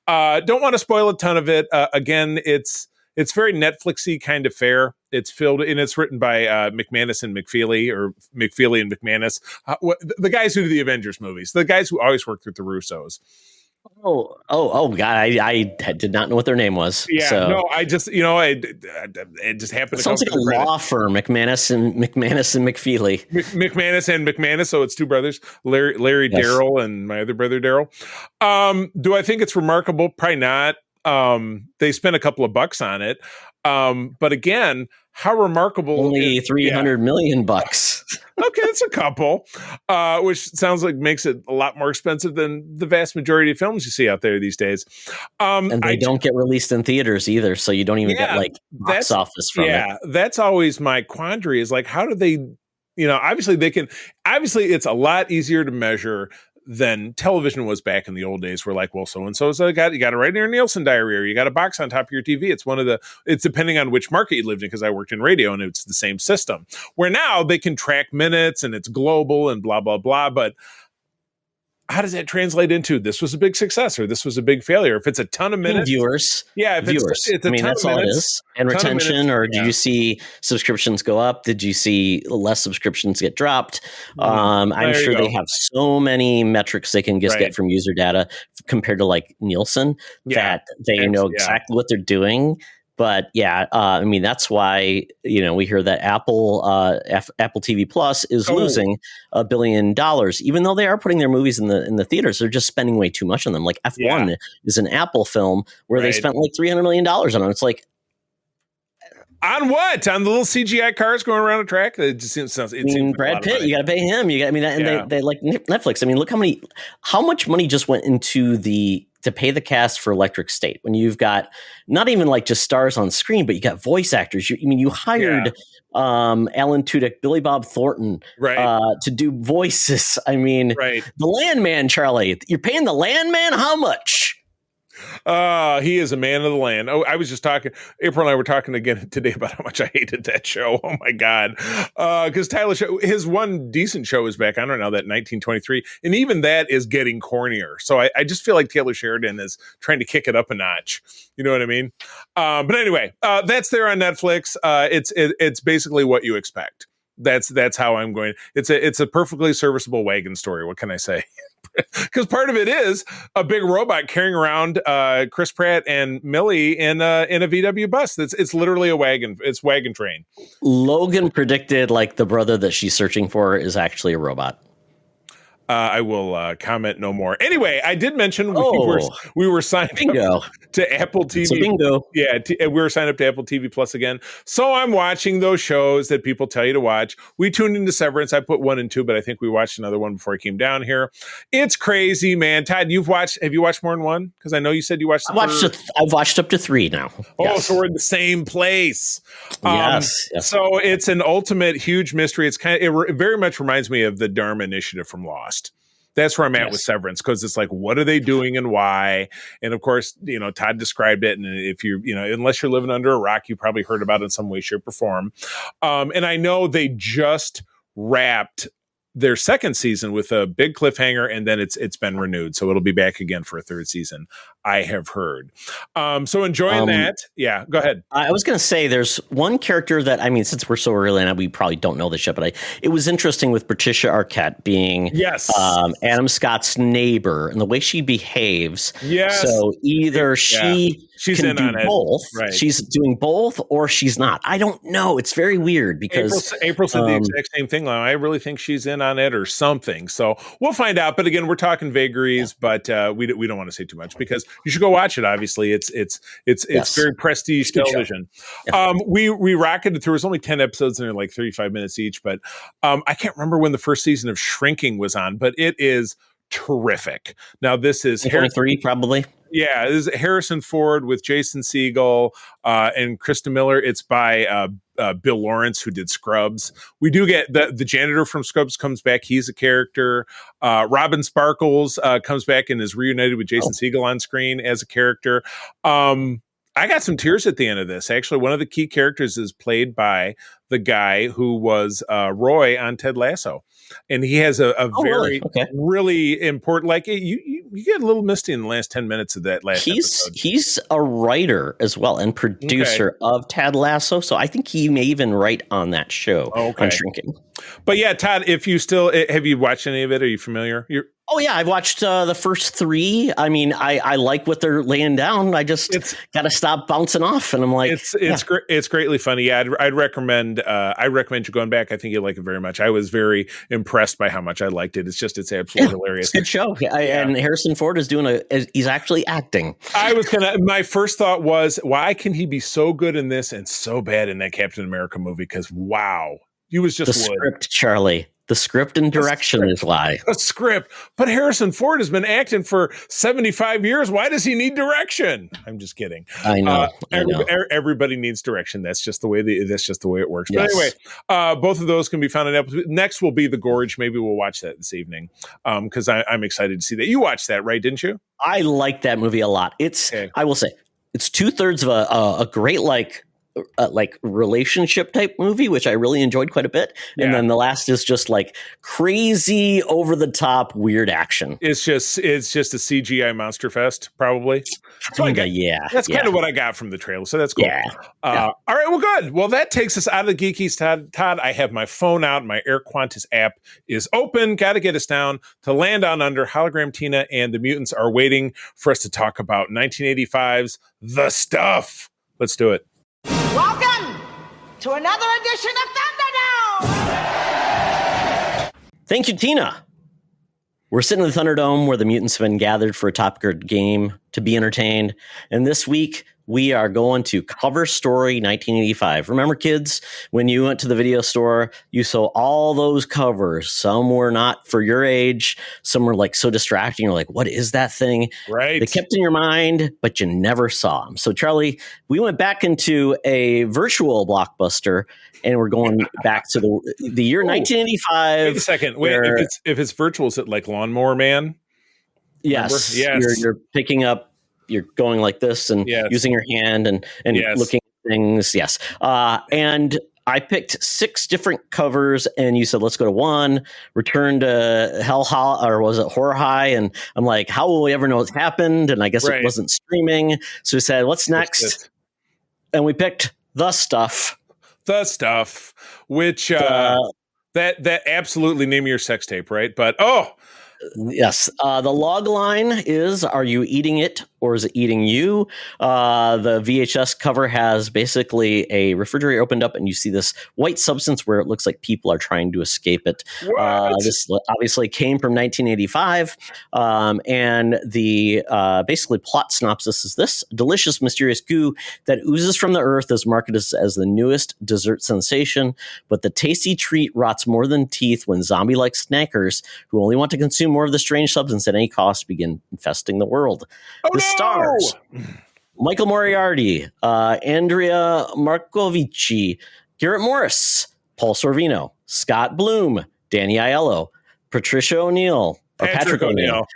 Don't want to spoil a ton of it. Again, it's very Netflixy kind of fare. It's filled and it's written by McManus and McFeely, or McFeely and McManus, the guys who do the Avengers movies, the guys who always worked with the Russos. Oh, God! I did not know what their name was. Yeah, so. No, I just it just happened. It sounds like a law firm, McManus and McFeely. McManus and McManus. So it's 2 brothers, Larry yes. Darryl, and my other brother Darryl. Do I think it's remarkable? Probably not. They spent a couple of bucks on it, but again, how remarkable! Only $300 million bucks. Okay, that's a couple, which sounds like makes it a lot more expensive than the vast majority of films you see out there these days. And they don't get released in theaters either, so you don't even get like box office from it. Yeah, that's always my quandary is like, how do they, obviously it's a lot easier to measure than television was back in the old days. We're like, well, so-and-so's you got it right in your Nielsen diary, or you got a box on top of your TV. It's depending on which market you lived in, because I worked in radio and it's the same system. Where now they can track minutes and it's global and blah, blah, blah. But how does that translate into this was a big success or this was a big failure? If it's a ton of minutes, viewers, it's a ton that's of all minutes, it is. And retention, or did you see subscriptions go up? Did you see less subscriptions get dropped? I'm sure they have so many metrics they can just get from user data compared to like Nielsen that they know exactly what they're doing. But that's why, we hear that Apple TV Plus is losing $1 billion, even though they are putting their movies in the theaters. They're just spending way too much on them. Like F1 is an Apple film where they spent like $300 million on it. It's like, on what? On the little CGI cars going around a track? It just sounds. Brad Pitt, you got to pay him. They like Netflix. I mean, look how much money just went into to pay the cast for Electric State when you've got not even like just stars on screen, but you got voice actors. You hired Alan Tudyk, Billy Bob Thornton, to do voices. I mean, the Landman, Charlie, you're paying the Landman how much? He is a man of the land. Oh, I was just talking. April and I were talking again today about how much I hated that show. Oh my god! Because Tyler, his one decent show is back on right now, that 1923, and even that is getting cornier. So I just feel like Taylor Sheridan is trying to kick it up a notch. You know what I mean? But anyway, that's there on Netflix. It's basically what you expect. That's how I'm going. It's a perfectly serviceable wagon story. What can I say? Because part of it is a big robot carrying around Chris Pratt and Millie in a VW bus. It's literally a wagon. It's wagon train. Logan predicted like the brother that she's searching for is actually a robot. I will comment no more. Anyway, I did mention we were signed up to Apple TV. It's a bingo. Yeah, we were signed up to Apple TV Plus again. So I'm watching those shows that people tell you to watch. We tuned into Severance. I put 1 and 2, but I think we watched another one before I came down here. It's crazy, man. Todd, have you watched more than one? Because I know you said you watched. I've watched up to 3 now. Oh, yes. So we're in the same place. Yes. So it's an ultimate huge mystery. It very much reminds me of the Dharma Initiative from Lost. That's where I'm at with Severance, because it's like, what are they doing and why? And of course, Todd described it. And if unless you're living under a rock, you probably heard about it in some way, shape, or form. And I know they just wrapped their second season with a big cliffhanger, and then it's been renewed. So it'll be back again for a third season, I have heard. So enjoying that. Yeah, go ahead. I was going to say there's one character that, I mean, since we're so early in it, we probably don't know this yet, but it was interesting with Patricia Arquette being Adam Scott's neighbor and the way she behaves. Yes. So either she's in on both. Right. She's doing both or she's not. I don't know. It's very weird because April said the exact same thing. I really think she's in on it or something. So we'll find out. But again, we're talking vagaries, but we don't want to say too much because you should go watch it. Obviously, it's very prestige television. Yeah. We rocketed through. It was only 10 episodes and they're like 35 minutes each. But I can't remember when the first season of Shrinking was on, but it is terrific. Now this is 23 probably. Yeah, this is Harrison Ford with Jason Segel and Krista Miller. It's by Bill Lawrence, who did Scrubs. We do get the janitor from Scrubs comes back. He's a character. Robin Sparkles comes back and is reunited with Jason Segel on screen as a character. I got some tears at the end of this. Actually, one of the key characters is played by the guy who was Roy on Ted Lasso. And he has a really important, like you get a little misty in the last 10 minutes of that last episode. He's a writer as well and producer of Ted Lasso. So I think he may even write on that show on Shrinking. But yeah, Todd, if you still, have you watched any of it? Are you familiar? Oh yeah, I've watched the first 3. I mean, I like what they're laying down. I just got to stop bouncing off, and I'm like, it's greatly funny. Yeah, I'd recommend you going back. I think you'll like it very much. I was very impressed by how much I liked it. It's absolutely hilarious. It's a good show. And Harrison Ford is he's actually acting. My first thought was, why can he be so good in this and so bad in that Captain America movie? Because wow, he was just the script, Charlie. The script and direction is why. The script. But Harrison Ford has been acting for 75 years. Why does he need direction? I'm just kidding. I know. Everybody needs direction. That's just the way it works. Yes. But anyway, both of those can be found on Apple. Next will be The Gorge. Maybe we'll watch that this evening because I'm excited to see that. You watched that, right? Didn't you? I like that movie a lot. I will say, it's 2/3 of a great relationship type movie, which I really enjoyed quite a bit. And then the last is just like crazy over the top weird action. It's just a CGI monster fest, probably. So that's kind of what I got from the trailer. So that's cool. All right, well, good. Well, that takes us out of the geekies, Todd. I have my phone out. My Air Qantas app is open. Got to get us down to Land on Under. Hologram Tina and the mutants are waiting for us to talk about 1985's The Stuff. Let's do it. Welcome to another edition of Thunderdome! Thank you, Tina. We're sitting in the Thunderdome where the mutants have been gathered for a Top Gear game to be entertained. And this week, we are going to Cover Story 1985. Remember, kids, when you went to the video store, you saw all those covers. Some were not for your age. Some were like so distracting. You're like, what is that thing? Right. They kept in your mind, but you never saw them. So, Charlie, we went back into a virtual Blockbuster, and we're going back to the year 1985. Wait a second. If it's virtual, is it like Lawnmower Man? Yes. Yes. You're picking up you're going like this and Yes. using your hand and Yes. looking at things. Yes. And I picked 6 different covers, and you said, let's go to 1, return to Hell High, or was it Horror High? And I'm like, how will we ever know what's happened? And I guess Right. it wasn't streaming. So we said, what's next? And we picked The Stuff. The Stuff, which that absolutely name your sex tape, right? But yes, the log line is, are you eating it or is it eating you? The VHS cover has basically a refrigerator opened up and you see this white substance where it looks like people are trying to escape it. This obviously came from 1985. And the basically plot synopsis is this: delicious, mysterious goo that oozes from the earth is marketed as the newest dessert sensation, but the tasty treat rots more than teeth when zombie-like snackers who only want to consume more of the strange substance at any cost begin infesting the world. The stars: Michael Moriarty, Andrea Markovici, Garrett Morris, Paul Sorvino, Scott Bloom, Danny Aiello, Patricia O'Neill, Patrick O'Neill,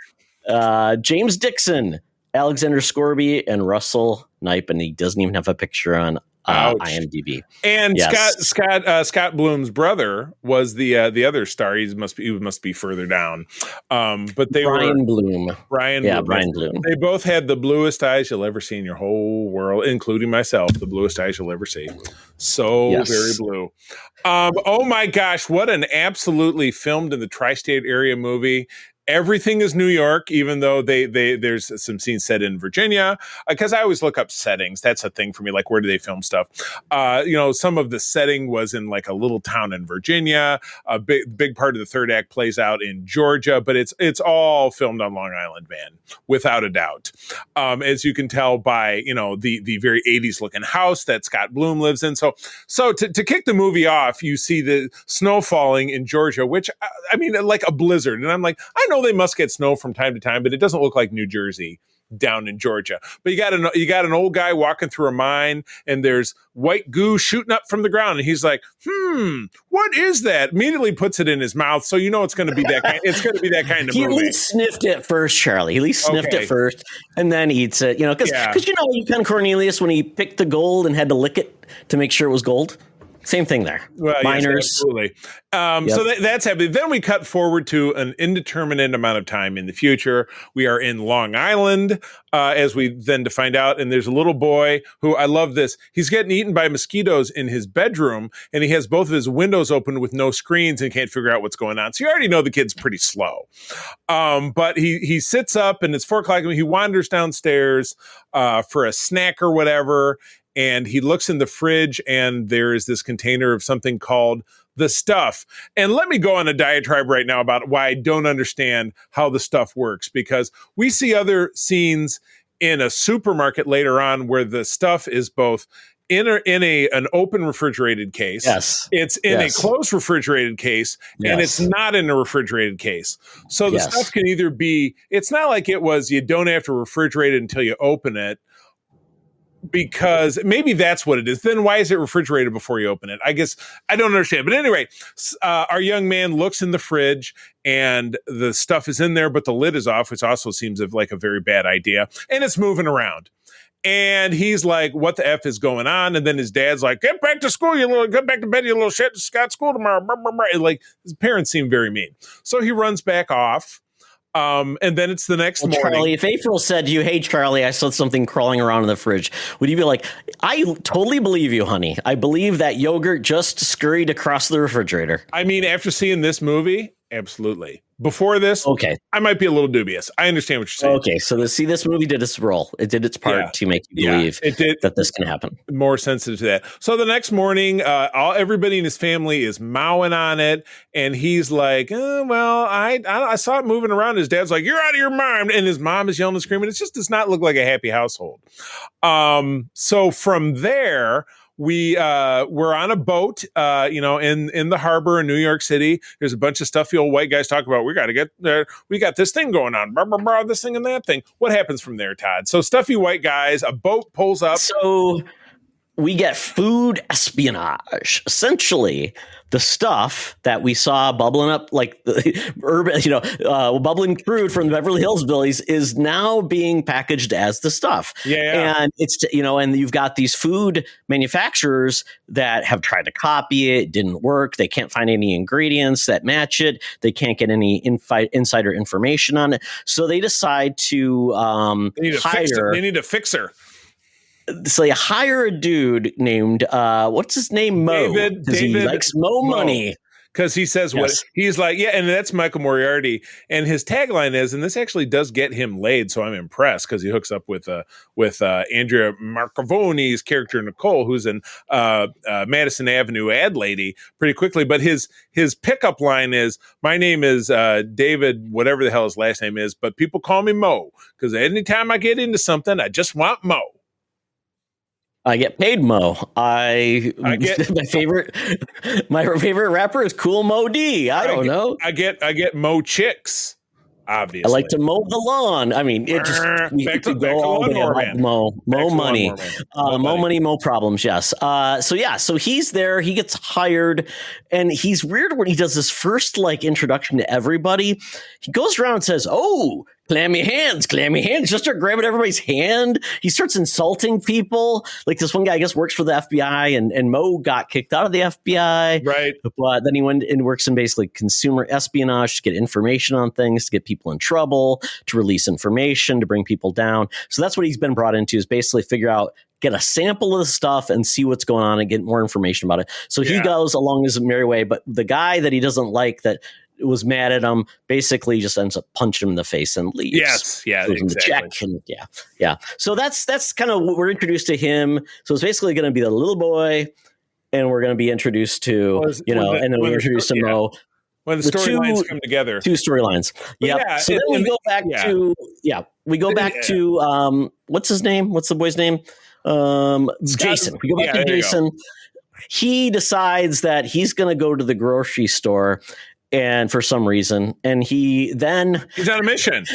James Dixon, Alexander Scorby, and Russell Knipe, and he doesn't even have a picture on IMDb. And Yes. Scott Bloom's brother was the other star. He must be further down. But they Brian Bloom. Brian Bloom. They both had the bluest eyes you'll ever see in your whole world, including myself. The bluest eyes you'll ever see. So very blue. Oh my gosh, what an absolutely filmed in the tri-state area movie. Everything is New York, even though there's some scenes set in Virginia. Because I always look up settings. That's a thing for me. Like, where do they film stuff? Some of the setting was in like a little town in Virginia. A big part of the third act plays out in Georgia, but it's all filmed on Long Island, man, without a doubt. As you can tell by the very 80s looking house that Scott Bloom lives in. So to kick the movie off, you see the snow falling in Georgia, which I mean, like a blizzard, and I'm like, I know they must get snow from time to time, but it doesn't look like New Jersey down in Georgia. But you got an old guy walking through a mine, and there's white goo shooting up from the ground, and he's like, what is that? Immediately puts it in his mouth, so it's going to be that kind. It's going to be that kind of He movie. at least sniffed it first, Charlie. He at least sniffed it first, and then eats it. Because Ken Cornelius, when he picked the gold and had to lick it to make sure it was gold. Same thing there. Well, Miners. yes, absolutely. So that's happening. Then we cut forward to an indeterminate amount of time in the future. We are in Long Island, as we then to find out. And there's a little boy who, I love this. He's getting eaten by mosquitoes in his bedroom, and he has both of his windows open with no screens and can't figure out what's going on. So you already know the kid's pretty slow. But he sits up, and it's 4:00. And he wanders downstairs for a snack or whatever. And he looks in the fridge, and there is this container of something called The Stuff. And let me go on a diatribe right now about why I don't understand how the stuff works, because we see other scenes in a supermarket later on where the stuff is both in an open refrigerated case. Yes. It's in a closed refrigerated case, and it's not in a refrigerated case. So the stuff can either be, it's not like it was, you don't have to refrigerate it until you open it, because maybe that's what it is. Then why is it refrigerated before you open it? I guess I don't understand. But anyway, our young man looks in the fridge, and the stuff is in there, but the lid is off, which also seems like a very bad idea. And it's moving around. And he's like, what the F is going on? And then his dad's like, get back to school, get back to bed, you little shit. It's got school tomorrow. And like, his parents seem very mean. So he runs back off. And then it's the next morning. Charlie, if April said to you, hey, Charlie, I saw something crawling around in the fridge, would you be like, I totally believe you, honey. I believe that yogurt just scurried across the refrigerator. I mean, after seeing this movie, absolutely. Before this, I might be a little dubious. I understand what you're saying. Okay, so this movie did its role. It did its part to make you believe that this can happen. More sensitive to that. So the next morning, everybody in his family is mowing on it, and he's like, I saw it moving around. His dad's like, you're out of your mind, and his mom is yelling and screaming. It just does not look like a happy household. So from there, we're on a boat, in the harbor in New York City. There's a bunch of stuffy old white guys talking about, we got to get there. We got this thing going on, blah, blah, blah, this thing and that thing. What happens from there, Todd? So stuffy white guys, a boat pulls up. So we get food espionage. Essentially, the stuff that we saw bubbling up like the urban, bubbling crude from the Beverly Hills Billies is now being packaged as the stuff. Yeah. And it's, and you've got these food manufacturers that have tried to copy it. Didn't work. They can't find any ingredients that match it. They can't get any insider information on it. So they decide to They need a fixer. So you hire a dude named what's his name, Mo, because he likes Mo money. Because he says what he's like, yeah, and that's Michael Moriarty, and his tagline is, and this actually does get him laid, so I'm impressed because he hooks up with Andrea Marcavone's character Nicole, who's in Madison Avenue ad lady, pretty quickly. But his pickup line is, "My name is David, whatever the hell his last name is, but people call me Mo because anytime I get into something, I just want Mo." I get paid Mo. My favorite rapper is Cool Mo D. I don't know. I get Mo chicks. Obviously, I like to mow the lawn. I mean, it just we could go all day about Mo money, Mo money, Mo problems. Yes. So he's there. He gets hired, and he's weird when he does this first introduction to everybody. He goes around and says, "Oh, clammy hands. Just start grabbing everybody's hand. He starts insulting people. Like this one guy, I guess, works for the FBI, and Mo got kicked out of the FBI. Right. But then he went and works in basically consumer espionage to get information on things, to get people in trouble, to release information, to bring people down. So that's what he's been brought into, is basically figure out, get a sample of the stuff and see what's going on and get more information about it. So he goes along his merry way. But the guy that he doesn't like, that was mad at him, basically just ends up punching him in the face and leaves. Yes, yeah, exactly. Yeah. So that's kind of what we're introduced to him. So it's basically going to be the little boy, and we're going to be introduced to, and then we're introduced to Mo. When the storylines come together. Two storylines. Yep. Yeah. So then we go back to, what's his name? What's the boy's name? Jason. We go back to Jason. He decides that he's going to go to the grocery store, and for some reason, and he's on a mission.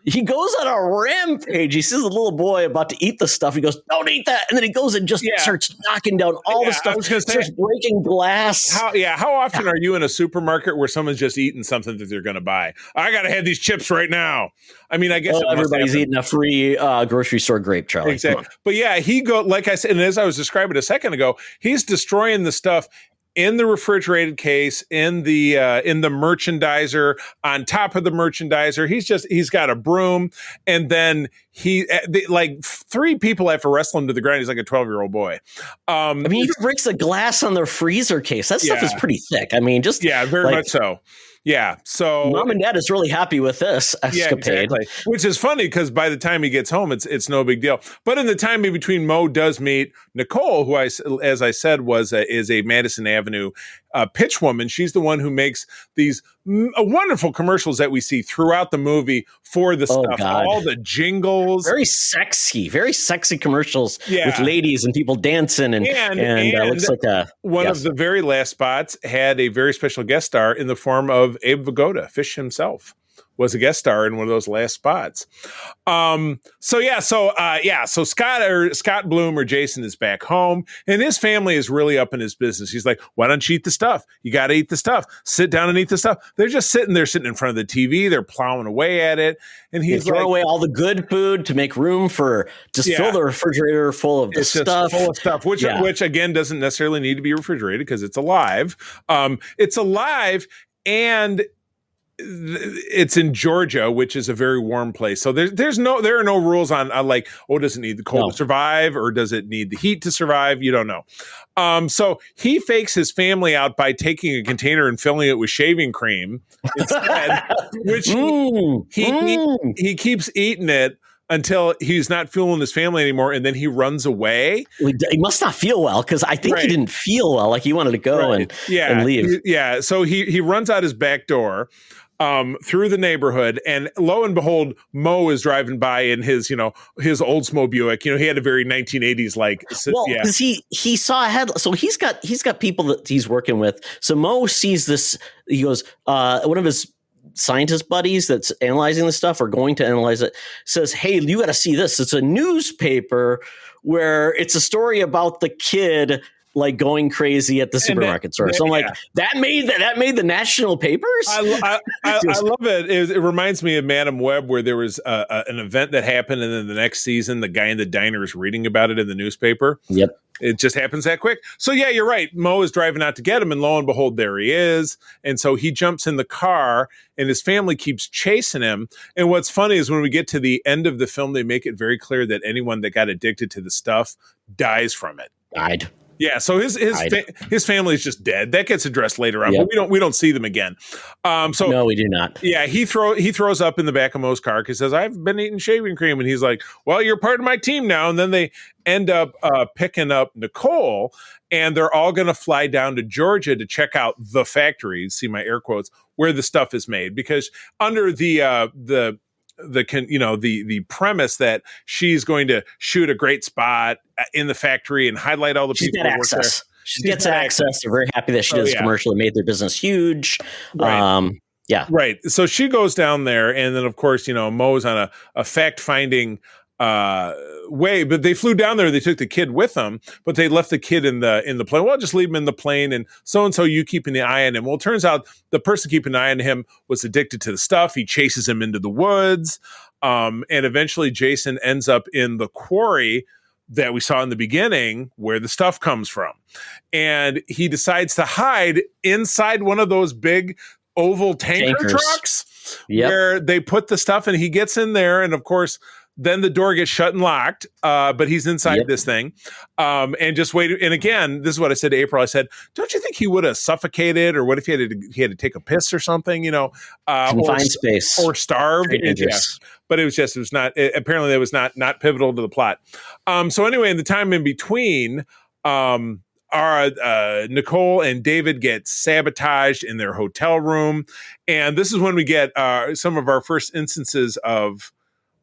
He goes on a rampage. He sees a little boy about to eat the stuff. He goes, "Don't eat that!" And then he goes and just starts knocking down all the stuff. Starts breaking glass. How often are you in a supermarket where someone's just eating something that they're going to buy? I got to have these chips right now. I mean, I guess everybody's eating a free grocery store grape, Charlie. Exactly. But yeah, like I said, and as I was describing a second ago, he's destroying the stuff in the refrigerated case, in the merchandiser, on top of the merchandiser. He's got a broom, and then three people have to wrestle him to the ground. He's like a 12-year-old boy. He even breaks the glass on the freezer case. That stuff is pretty thick. I mean, very much so. Yeah, so Mom and Dad is really happy with this escapade. Yeah, exactly. Which is funny because by the time he gets home, it's no big deal. But in the time in between, Mo does meet Nicole, who, as I said, is a Madison Avenue pitch woman. She's the one who makes these wonderful commercials that we see throughout the movie for the stuff. God. All the jingles, very sexy commercials with ladies and people dancing, and looks like one of the very last spots had a very special guest star in the form of Abe Vigoda. Fish himself was a guest star in one of those last spots. So Scott Bloom, or Jason, is back home, and his family is really up in his business. He's like, "Why don't you eat the stuff? You got to eat the stuff. Sit down and eat the stuff." They're just sitting in front of the TV. They're plowing away at it, and he's throwing away all the good food to make room for fill the refrigerator full of the stuff. Full of stuff, which again doesn't necessarily need to be refrigerated because it's alive. And it's in Georgia, which is a very warm place. So there are no rules on does it need the cold to survive, or does it need the heat to survive? You don't know. So he fakes his family out by taking a container and filling it with shaving cream instead, which he keeps eating it until he's not fueling his family anymore, and then he runs away. He must not feel well, because I think he didn't feel well. Like he wanted to go and leave. So he runs out his back door through the neighborhood, and lo and behold, Mo is driving by in his Oldsmobile Buick. He had a very 1980s because he saw ahead. So he's got people that he's working with. So Mo sees this. He goes, one of his scientist buddies that's analyzing the stuff or going to analyze it says, hey, you got to see this. It's a newspaper where it's a story about the kid like going crazy at the supermarket store. So I'm like, that made the national papers. I love it. It reminds me of Madam Web, where there was an event that happened, and then the next season, the guy in the diner is reading about it in the newspaper. Yep. It just happens that quick. So yeah, you're right. Mo is driving out to get him, and lo and behold, there he is. And so he jumps in the car, and his family keeps chasing him. And what's funny is when we get to the end of the film, they make it very clear that anyone that got addicted to the stuff dies from it. Died. Yeah, so his family is just dead. That gets addressed later on, but we don't see them again. So no, we do not. Yeah, he throws up in the back of Mo's car because he says, "I've been eating shaving cream," and he's like, "Well, you're part of my team now." And then they end up picking up Nicole, and they're all going to fly down to Georgia to check out the factory. See my air quotes, where the stuff is made, because under the premise that she's going to shoot a great spot in the factory and highlight all the people who work there. She gets access. They're very happy that she does commercial and made their business huge. Right. Right. So she goes down there, and then of course, Mo's on a fact-finding way, but they flew down there. They took the kid with them, but they left the kid in the plane. Well, just leave him in the plane, and so you keeping the eye on him. Well, it turns out the person keeping an eye on him was addicted to the stuff. He chases him into the woods, and eventually Jason ends up in the quarry that we saw in the beginning where the stuff comes from, and he decides to hide inside one of those big oval tanker trucks where they put the stuff, and he gets in there, and of course then the door gets shut and locked, but he's inside this thing, and just wait. And again, this is what I said to April. I said, "Don't you think he would have suffocated, or what if he had to take a piss or something? Confined space or starved?" But it was not. Apparently, that was not pivotal to the plot. So anyway, in the time in between, Nicole and David get sabotaged in their hotel room, and this is when we get some of our first instances of.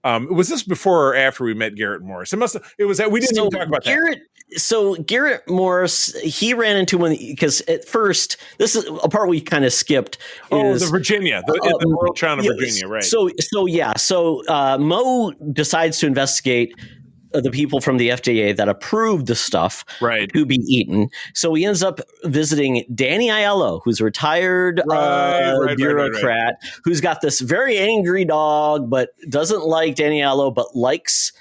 Was this before or after we met Garrett Morris? It was that we didn't even talk about that. So Garrett Morris, he ran into one because at first, this is a part we kind of skipped. The Virginia, the rural town of Virginia, right? So Mo decides to investigate the people from the FDA that approved the stuff to be eaten. So he ends up visiting Danny Aiello, who's a retired bureaucrat who's got this very angry dog, but doesn't like Danny Aiello, but likes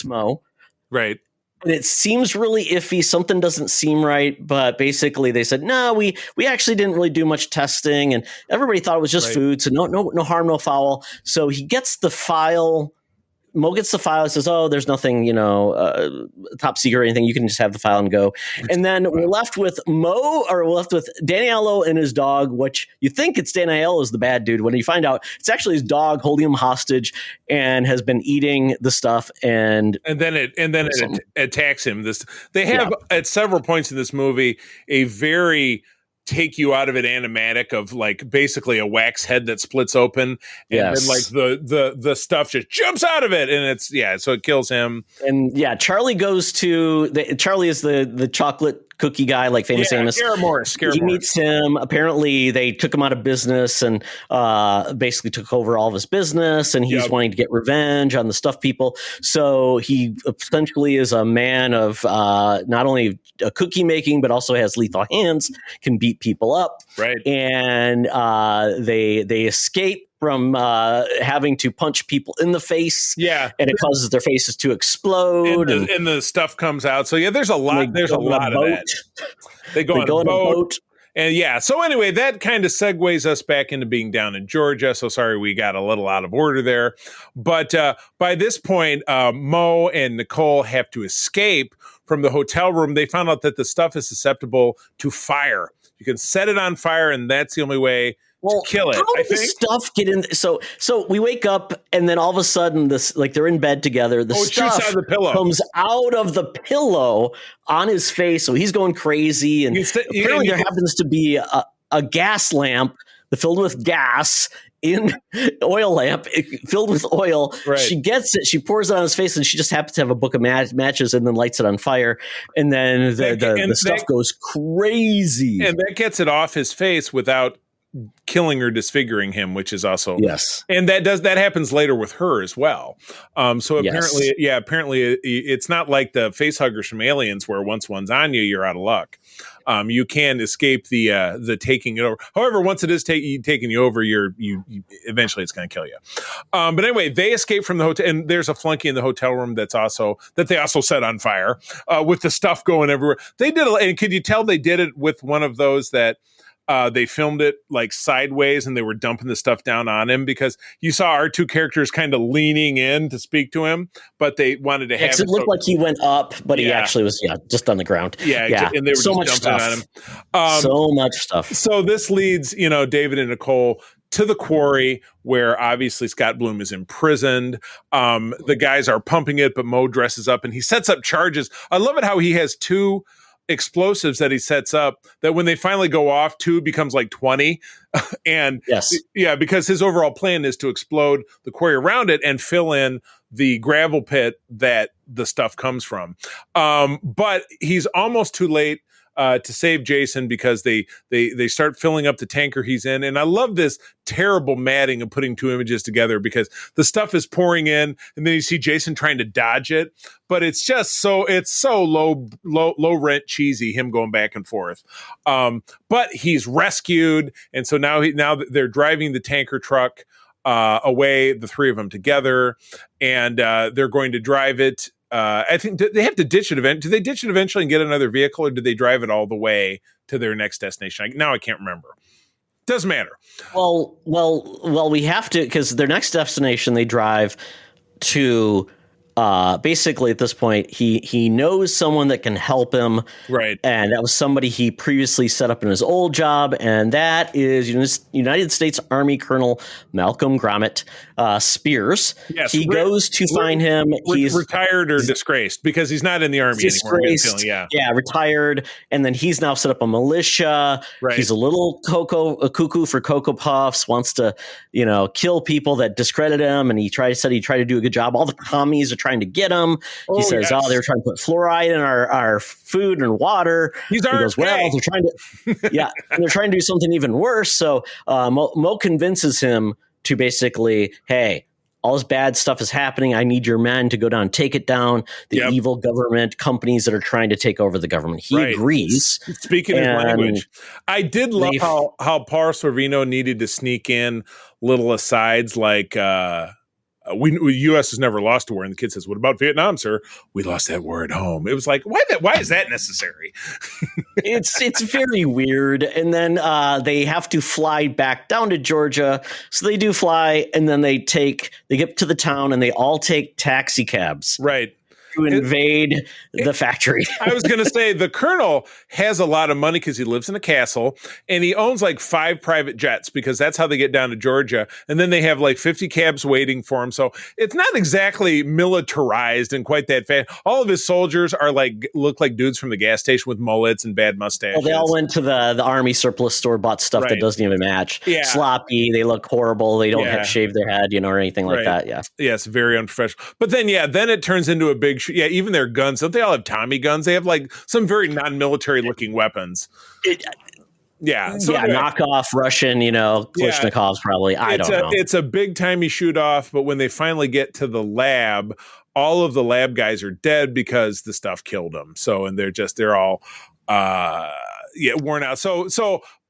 Mo. Right. And it seems really iffy. Something doesn't seem right, but basically they said, no, we actually didn't really do much testing, and everybody thought it was just food. So no harm, no foul. So he gets the file. Mo gets the file and says, "Oh, there's nothing, top secret or anything. You can just have the file and go." And then we're left with Danny Aiello and his dog, which you think it's Danny Aiello is the bad dude. When you find out it's actually his dog holding him hostage and has been eating the stuff. And then it attacks him. They have at several points in this movie a very take you out of it animatic of like basically a wax head that splits open, and then like the stuff just jumps out of it, and so it kills him. And Charlie goes to Charlie is the chocolate cookie guy, like Famous Amos. Garrett Morris. Meets him. Apparently, they took him out of business and basically took over all of his business, and he's wanting to get revenge on the stuff people. So he essentially is a man of not only cookie making, but also has lethal hands, can beat people up. Right. And they escape from having to punch people in the face. Yeah. And it causes their faces to explode. And the stuff comes out. So there's a lot. There's a lot of that. They go on a boat. And so anyway, that kind of segues us back into being down in Georgia. So sorry, we got a little out of order there. But by this point, Mo and Nicole have to escape from the hotel room. They found out that the stuff is susceptible to fire. You can set it on fire, and that's the only way to kill it. How did the stuff get in? So we wake up, and then all of a sudden, they're in bed together. The stuff out of the pillow. Comes out of the pillow on his face, so he's going crazy. And apparently, there happens to be a gas lamp filled with gas in oil lamp filled with oil. Right. She gets it. She pours it on his face, and she just happens to have a book of matches, and then lights it on fire. And then the stuff goes crazy. And that gets it off his face without killing or disfiguring him, which is also Yes. and that happens later with her as well. So apparently, Yes. apparently it's not like the face huggers from Aliens, where once one's on you, you're out of luck. You can escape the taking it over. However, once it is taking you over, you eventually it's going to kill you. But anyway, they escape from the hotel, and there's a flunky in the hotel room that they also set on fire with the stuff going everywhere. They did, and could you tell they did it with one of those that. They filmed it like sideways and they were dumping the stuff down on him, because you saw our two characters kind of leaning in to speak to him, but they wanted to have it looked like he went up, but he actually was just on the ground. Yeah. And they were so just much dumping stuff. on him. So much stuff. So this leads, David and Nicole to the quarry, where obviously Scott Bloom is imprisoned. The guys are pumping it, but Mo dresses up and he sets up charges. I love it how he has two explosives that he sets up that when they finally go off, 2 becomes like 20. And because his overall plan is to explode the quarry around it and fill in the gravel pit that the stuff comes from. But he's almost too late to save Jason, because they start filling up the tanker he's in. And I love this terrible matting of putting two images together, because the stuff is pouring in and then you see Jason trying to dodge it, but it's so low rent cheesy, him going back and forth. But he's rescued. And so now they're driving the tanker truck away, the three of them together, and they're going to drive it. I think they have to ditch it. Do they ditch it eventually and get another vehicle, or do they drive it all the way to their next destination? Now I can't remember. Doesn't matter. Well, we have to, because their next destination they drive to. Basically, at this point, he knows someone that can help him, right? And that was somebody he previously set up in his old job, and that is United States Army Colonel Malcolm Gromit Spears. Yes, he goes to find him. He's retired or disgraced, because he's not in the Army anymore. Retired, and then he's now set up a militia. Right. He's a little cuckoo for Cocoa Puffs. Wants to kill people that discredit him, and he tried to do a good job. All the commies are trying to get him. He says, "Oh, they're trying to put fluoride in our food and water." He goes, "Well, they're trying to, and they're trying to do something even worse." So Mo convinces him to basically, "Hey, all this bad stuff is happening. I need your men to go down and take it down. The evil government companies that are trying to take over the government." He agrees. Speaking his language. I did love how Paul Sorvino needed to sneak in little asides like. U.S. has never lost a war, and the kid says, "What about Vietnam, sir? We lost that war at home." It was like, why is that necessary? It's very weird. And then they have to fly back down to Georgia, so they do fly, and then they get to the town, and they all take taxi cabs, right, to invade the factory. I was going to say, the colonel has a lot of money because he lives in a castle, and he owns like 5 private jets, because that's how they get down to Georgia. And then they have like 50 cabs waiting for him. So it's not exactly militarized and quite that fast. All of his soldiers look like dudes from the gas station with mullets and bad mustaches. Well, they all went to the army surplus store, bought stuff that doesn't even match. Yeah. Sloppy. They look horrible. They don't shave their head, or anything like that. Yeah. Yes. Very unprofessional. But then it turns into a big even their guns. Don't they all have Tommy guns? They have like some very non-military looking weapons. Knockoff Russian, Kalashnikovs probably. I don't know. It's a big timey shoot off, but when they finally get to the lab, all of the lab guys are dead because the stuff killed them. So, and they're all worn out.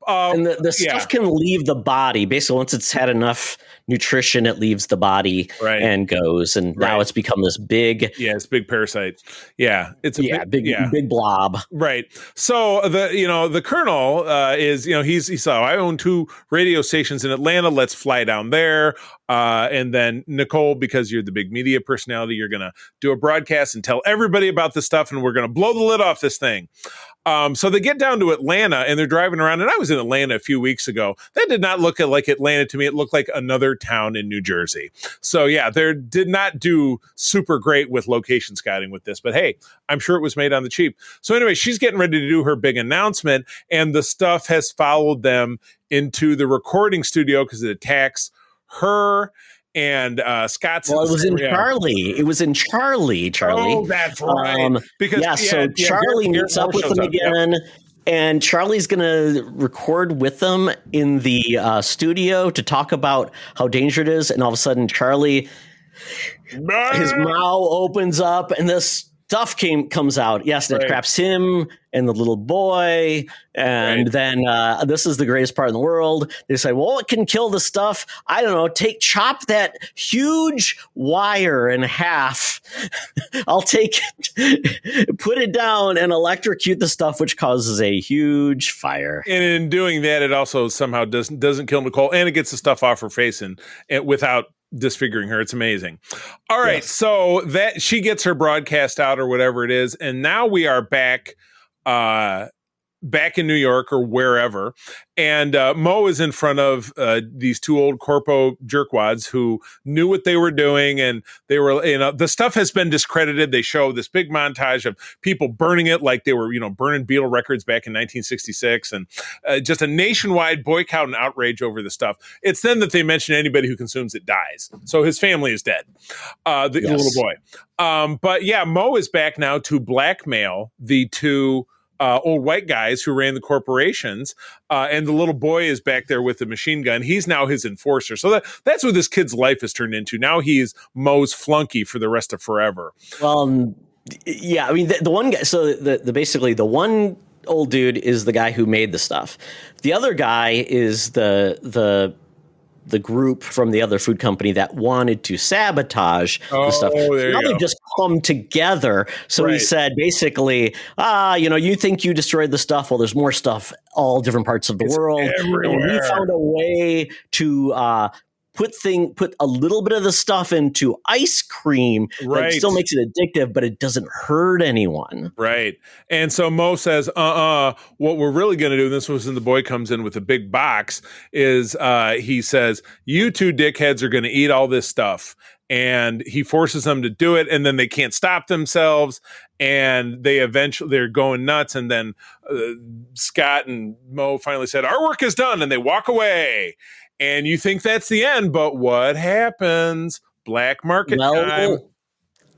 And the stuff can leave the body. Basically, once it's had enough nutrition, it leaves the body and goes. And now it's become this big... it's big parasite. Yeah. It's a big blob. Right. So the colonel is, he saw, "I own 2 radio stations in Atlanta. Let's fly down there." And then Nicole, because you're the big media personality, you're going to do a broadcast and tell everybody about this stuff, and we're going to blow the lid off this thing. So they get down to Atlanta, and they're driving around. And I was in Atlanta a few weeks ago. That did not look like Atlanta to me. It looked like another town in New Jersey. So they did not do super great with location scouting with this. But hey, I'm sure it was made on the cheap. So anyway, she's getting ready to do her big announcement, and the stuff has followed them into the recording studio because it attacks her and Scott's. Well, it was in Charlie. It was in Charlie. Oh, that's right. So Charlie meets up with them again. And Charlie's going to record with them in the studio to talk about how dangerous it is. And all of a sudden, Charlie, his mouth opens up and this stuff comes out. Yes, and it traps him and the little boy. And then this is the greatest part in the world. They say, well, it can kill the stuff. I don't know. Chop that huge wire in half. I'll take it, put it down and electrocute the stuff, which causes a huge fire. And in doing that, it also somehow doesn't kill Nicole, and it gets the stuff off her face and without disfiguring her. It's amazing. All right. So that she gets her broadcast out or whatever it is. And now we are back in New York or wherever. And Mo is in front of these two old corpo jerkwads who knew what they were doing. And they were, the stuff has been discredited. They show this big montage of people burning it like they were, burning Beatle records back in 1966. And just a nationwide boycott and outrage over the stuff. It's then that they mention anybody who consumes it dies. So his family is dead, the little boy. But yeah, Mo is back now to blackmail the two old white guys who ran the corporations, and the little boy is back there with the machine gun. He's now his enforcer. So that's what this kid's life has turned into. Now he's Mo's flunky for the rest of forever. Well, yeah, I mean, the one guy, so basically the one old dude is the guy who made the stuff. The other guy is the group from the other food company that wanted to sabotage the stuff. Now they just come together. So he said, basically, you think you destroyed the stuff. Well, there's more stuff, all different parts of the world. Everywhere. And he found a way to put a little bit of the stuff into ice cream that still makes it addictive, but it doesn't hurt anyone. Right. And so Mo says, what we're really going to do, and this was when the boy comes in with a big box, is he says, you two dickheads are going to eat all this stuff. And he forces them to do it, and then they can't stop themselves, and they're going nuts. And then Scott and Mo finally said, our work is done, and they walk away. And you think that's the end, but what happens? Black market time.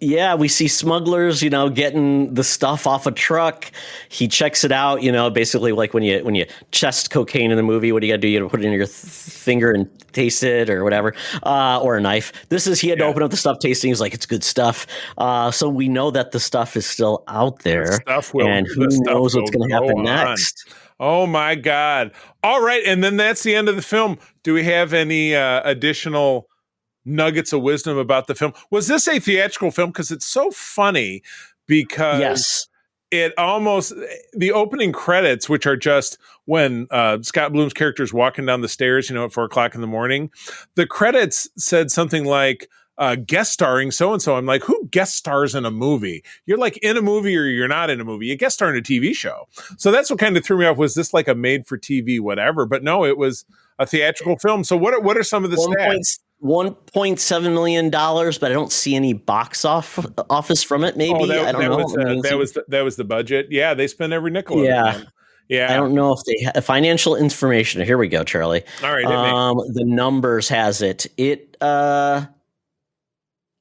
Yeah, we see smugglers, getting the stuff off a truck. He checks it out, basically like when you chest cocaine in a movie, what do you got to do? You got to put it in your finger and taste it or whatever, or a knife. He had to open up the stuff tasting. He's like, it's good stuff. So we know that the stuff is still out there, and who knows what's going to happen next. Oh my God. All right. And then that's the end of the film. Do we have any additional nuggets of wisdom about the film? Was this a theatrical film? Because it's so funny because it almost, the opening credits, which are just when Scott Bloom's character is walking down the stairs, at 4:00 in the morning, the credits said something like, guest starring so-and-so. I'm like, who guest stars in a movie? You're like in a movie or you're not in a movie. You guest star in a TV show. So that's what kind of threw me off. Was this like a made for TV, whatever? But no, it was a theatrical film. So what are some of the stats? $1.7 million, but I don't see any box office from it. Maybe I don't know. That was the budget. Yeah, they spent every nickel. Yeah. I don't know if they have financial information. Here we go, Charlie. All right. The numbers has it.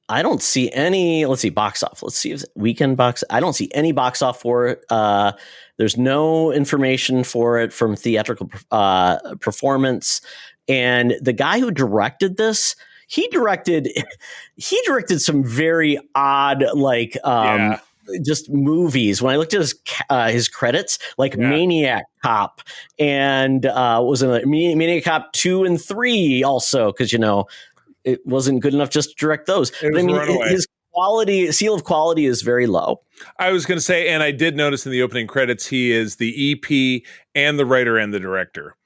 I don't see any. Let's see, box off. Let's see if weekend box. I don't see any box off for it. There's no information for it from theatrical performance. And the guy who directed this, he directed some very odd, just movies. When I looked at his credits, Maniac Cop, and was in Maniac Cop 2 and 3 also, because it wasn't good enough just to direct those. But his seal of quality is very low. I was going to say, and I did notice in the opening credits, he is the EP and the writer and the director.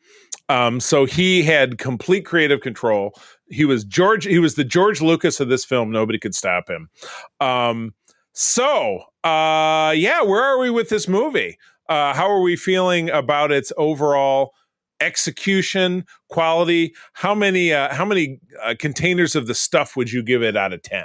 So he had complete creative control. He was the George Lucas of this film. Nobody could stop him. Where are we with this movie? How are we feeling about its overall execution, quality? How many containers of the stuff would you give it out of 10?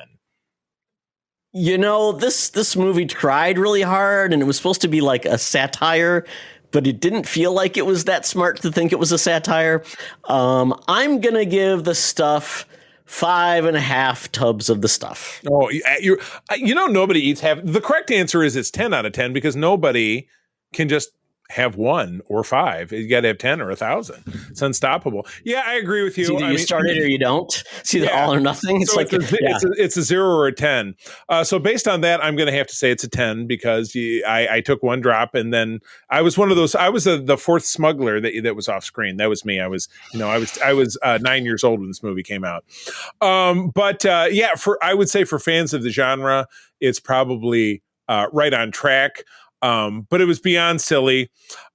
This movie tried really hard, and it was supposed to be like a satire, but it didn't feel like it was that smart to think it was a satire. I'm gonna give the stuff 5.5 tubs of the stuff. Oh, nobody eats half. The correct answer is it's 10 out of 10 because nobody can just have 1 or 5. You got to have 10 or 1,000. It's unstoppable. Yeah, I agree with you. It's either you start it or you don't. It's either all or nothing. It's so like it's a 0 or a 10. So based on that, I'm going to have to say it's a 10 because I took 1 drop, and then I was one of those. I was the 4th smuggler that was off screen. That was me. I was 9 years old when this movie came out. I would say for fans of the genre, it's probably right on track. But it was beyond silly.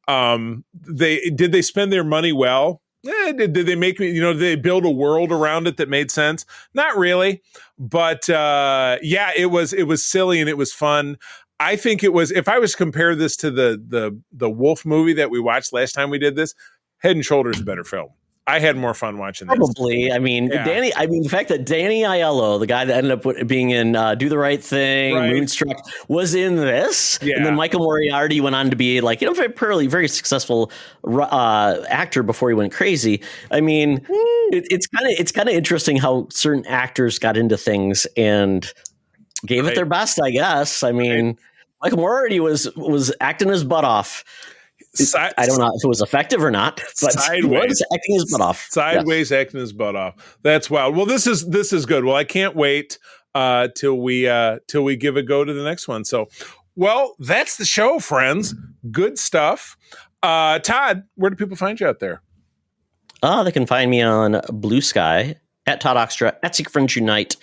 They spend their money well? Did they make me, did they build a world around it that made sense? Not really. But it was silly and it was fun. I think it was, if I was to compare this to the Wolf movie that we watched last time we did this, Head and Shoulders a better film. I had more fun watching this. Probably. I mean, the fact that Danny Aiello, the guy that ended up being in Do the Right Thing, Moonstruck, was in this. Yeah. And then Michael Moriarty went on to be very successful actor before he went crazy. I mean, it's kind of interesting how certain actors got into things and gave it their best, I guess. I mean, Michael Moriarty was acting his butt off. I don't know if it was effective or not, but he was acting his butt off. Acting his butt off. That's wild. Well, this is good. Well, I can't wait till we give a go to the next one. So, well, that's the show, friends. Good stuff. Todd, where do people find you out there? They can find me on Blue Sky at Todd Oxtra at Secret Friends Unite,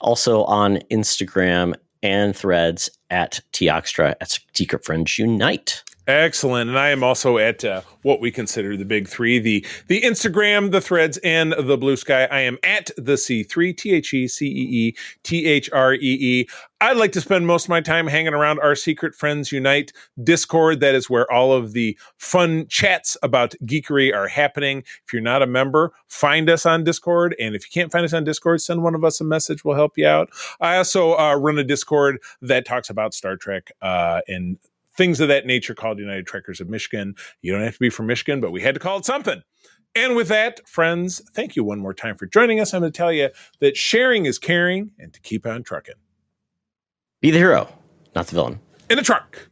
also on Instagram and Threads at Toxtra at Secret Friends Unite. Excellent. And I am also at what we consider the big 3, the Instagram, the Threads, and the Blue Sky. I am at the C3, TheCeeThree. I'd like to spend most of my time hanging around our Secret Friends Unite Discord. That is where all of the fun chats about geekery are happening. If you're not a member, find us on Discord. And if you can't find us on Discord, send one of us a message. We'll help you out. I also run a Discord that talks about Star Trek and things of that nature called United Trekkers of Michigan. You don't have to be from Michigan, but we had to call it something. And with that, friends, thank you one more time for joining us. I'm going to tell you that sharing is caring and to keep on trucking. Be the hero, not the villain. In a truck.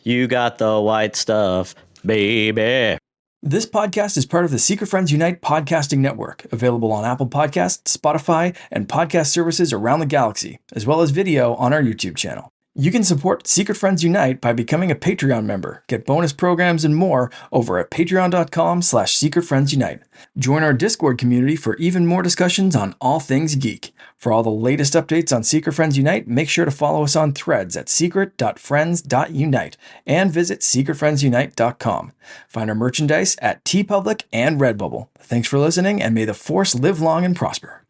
You got the white stuff, baby. This podcast is part of the Secret Friends Unite podcasting network, available on Apple Podcasts, Spotify, and podcast services around the galaxy, as well as video on our YouTube channel. You can support Secret Friends Unite by becoming a Patreon member, get bonus programs and more over at patreon.com/secretfriendsunite. Join our Discord community for even more discussions on all things geek. For all the latest updates on Secret Friends Unite, make sure to follow us on Threads at secret.friends.unite and visit secretfriendsunite.com. Find our merchandise at TeePublic and Redbubble. Thanks for listening, and may the Force live long and prosper.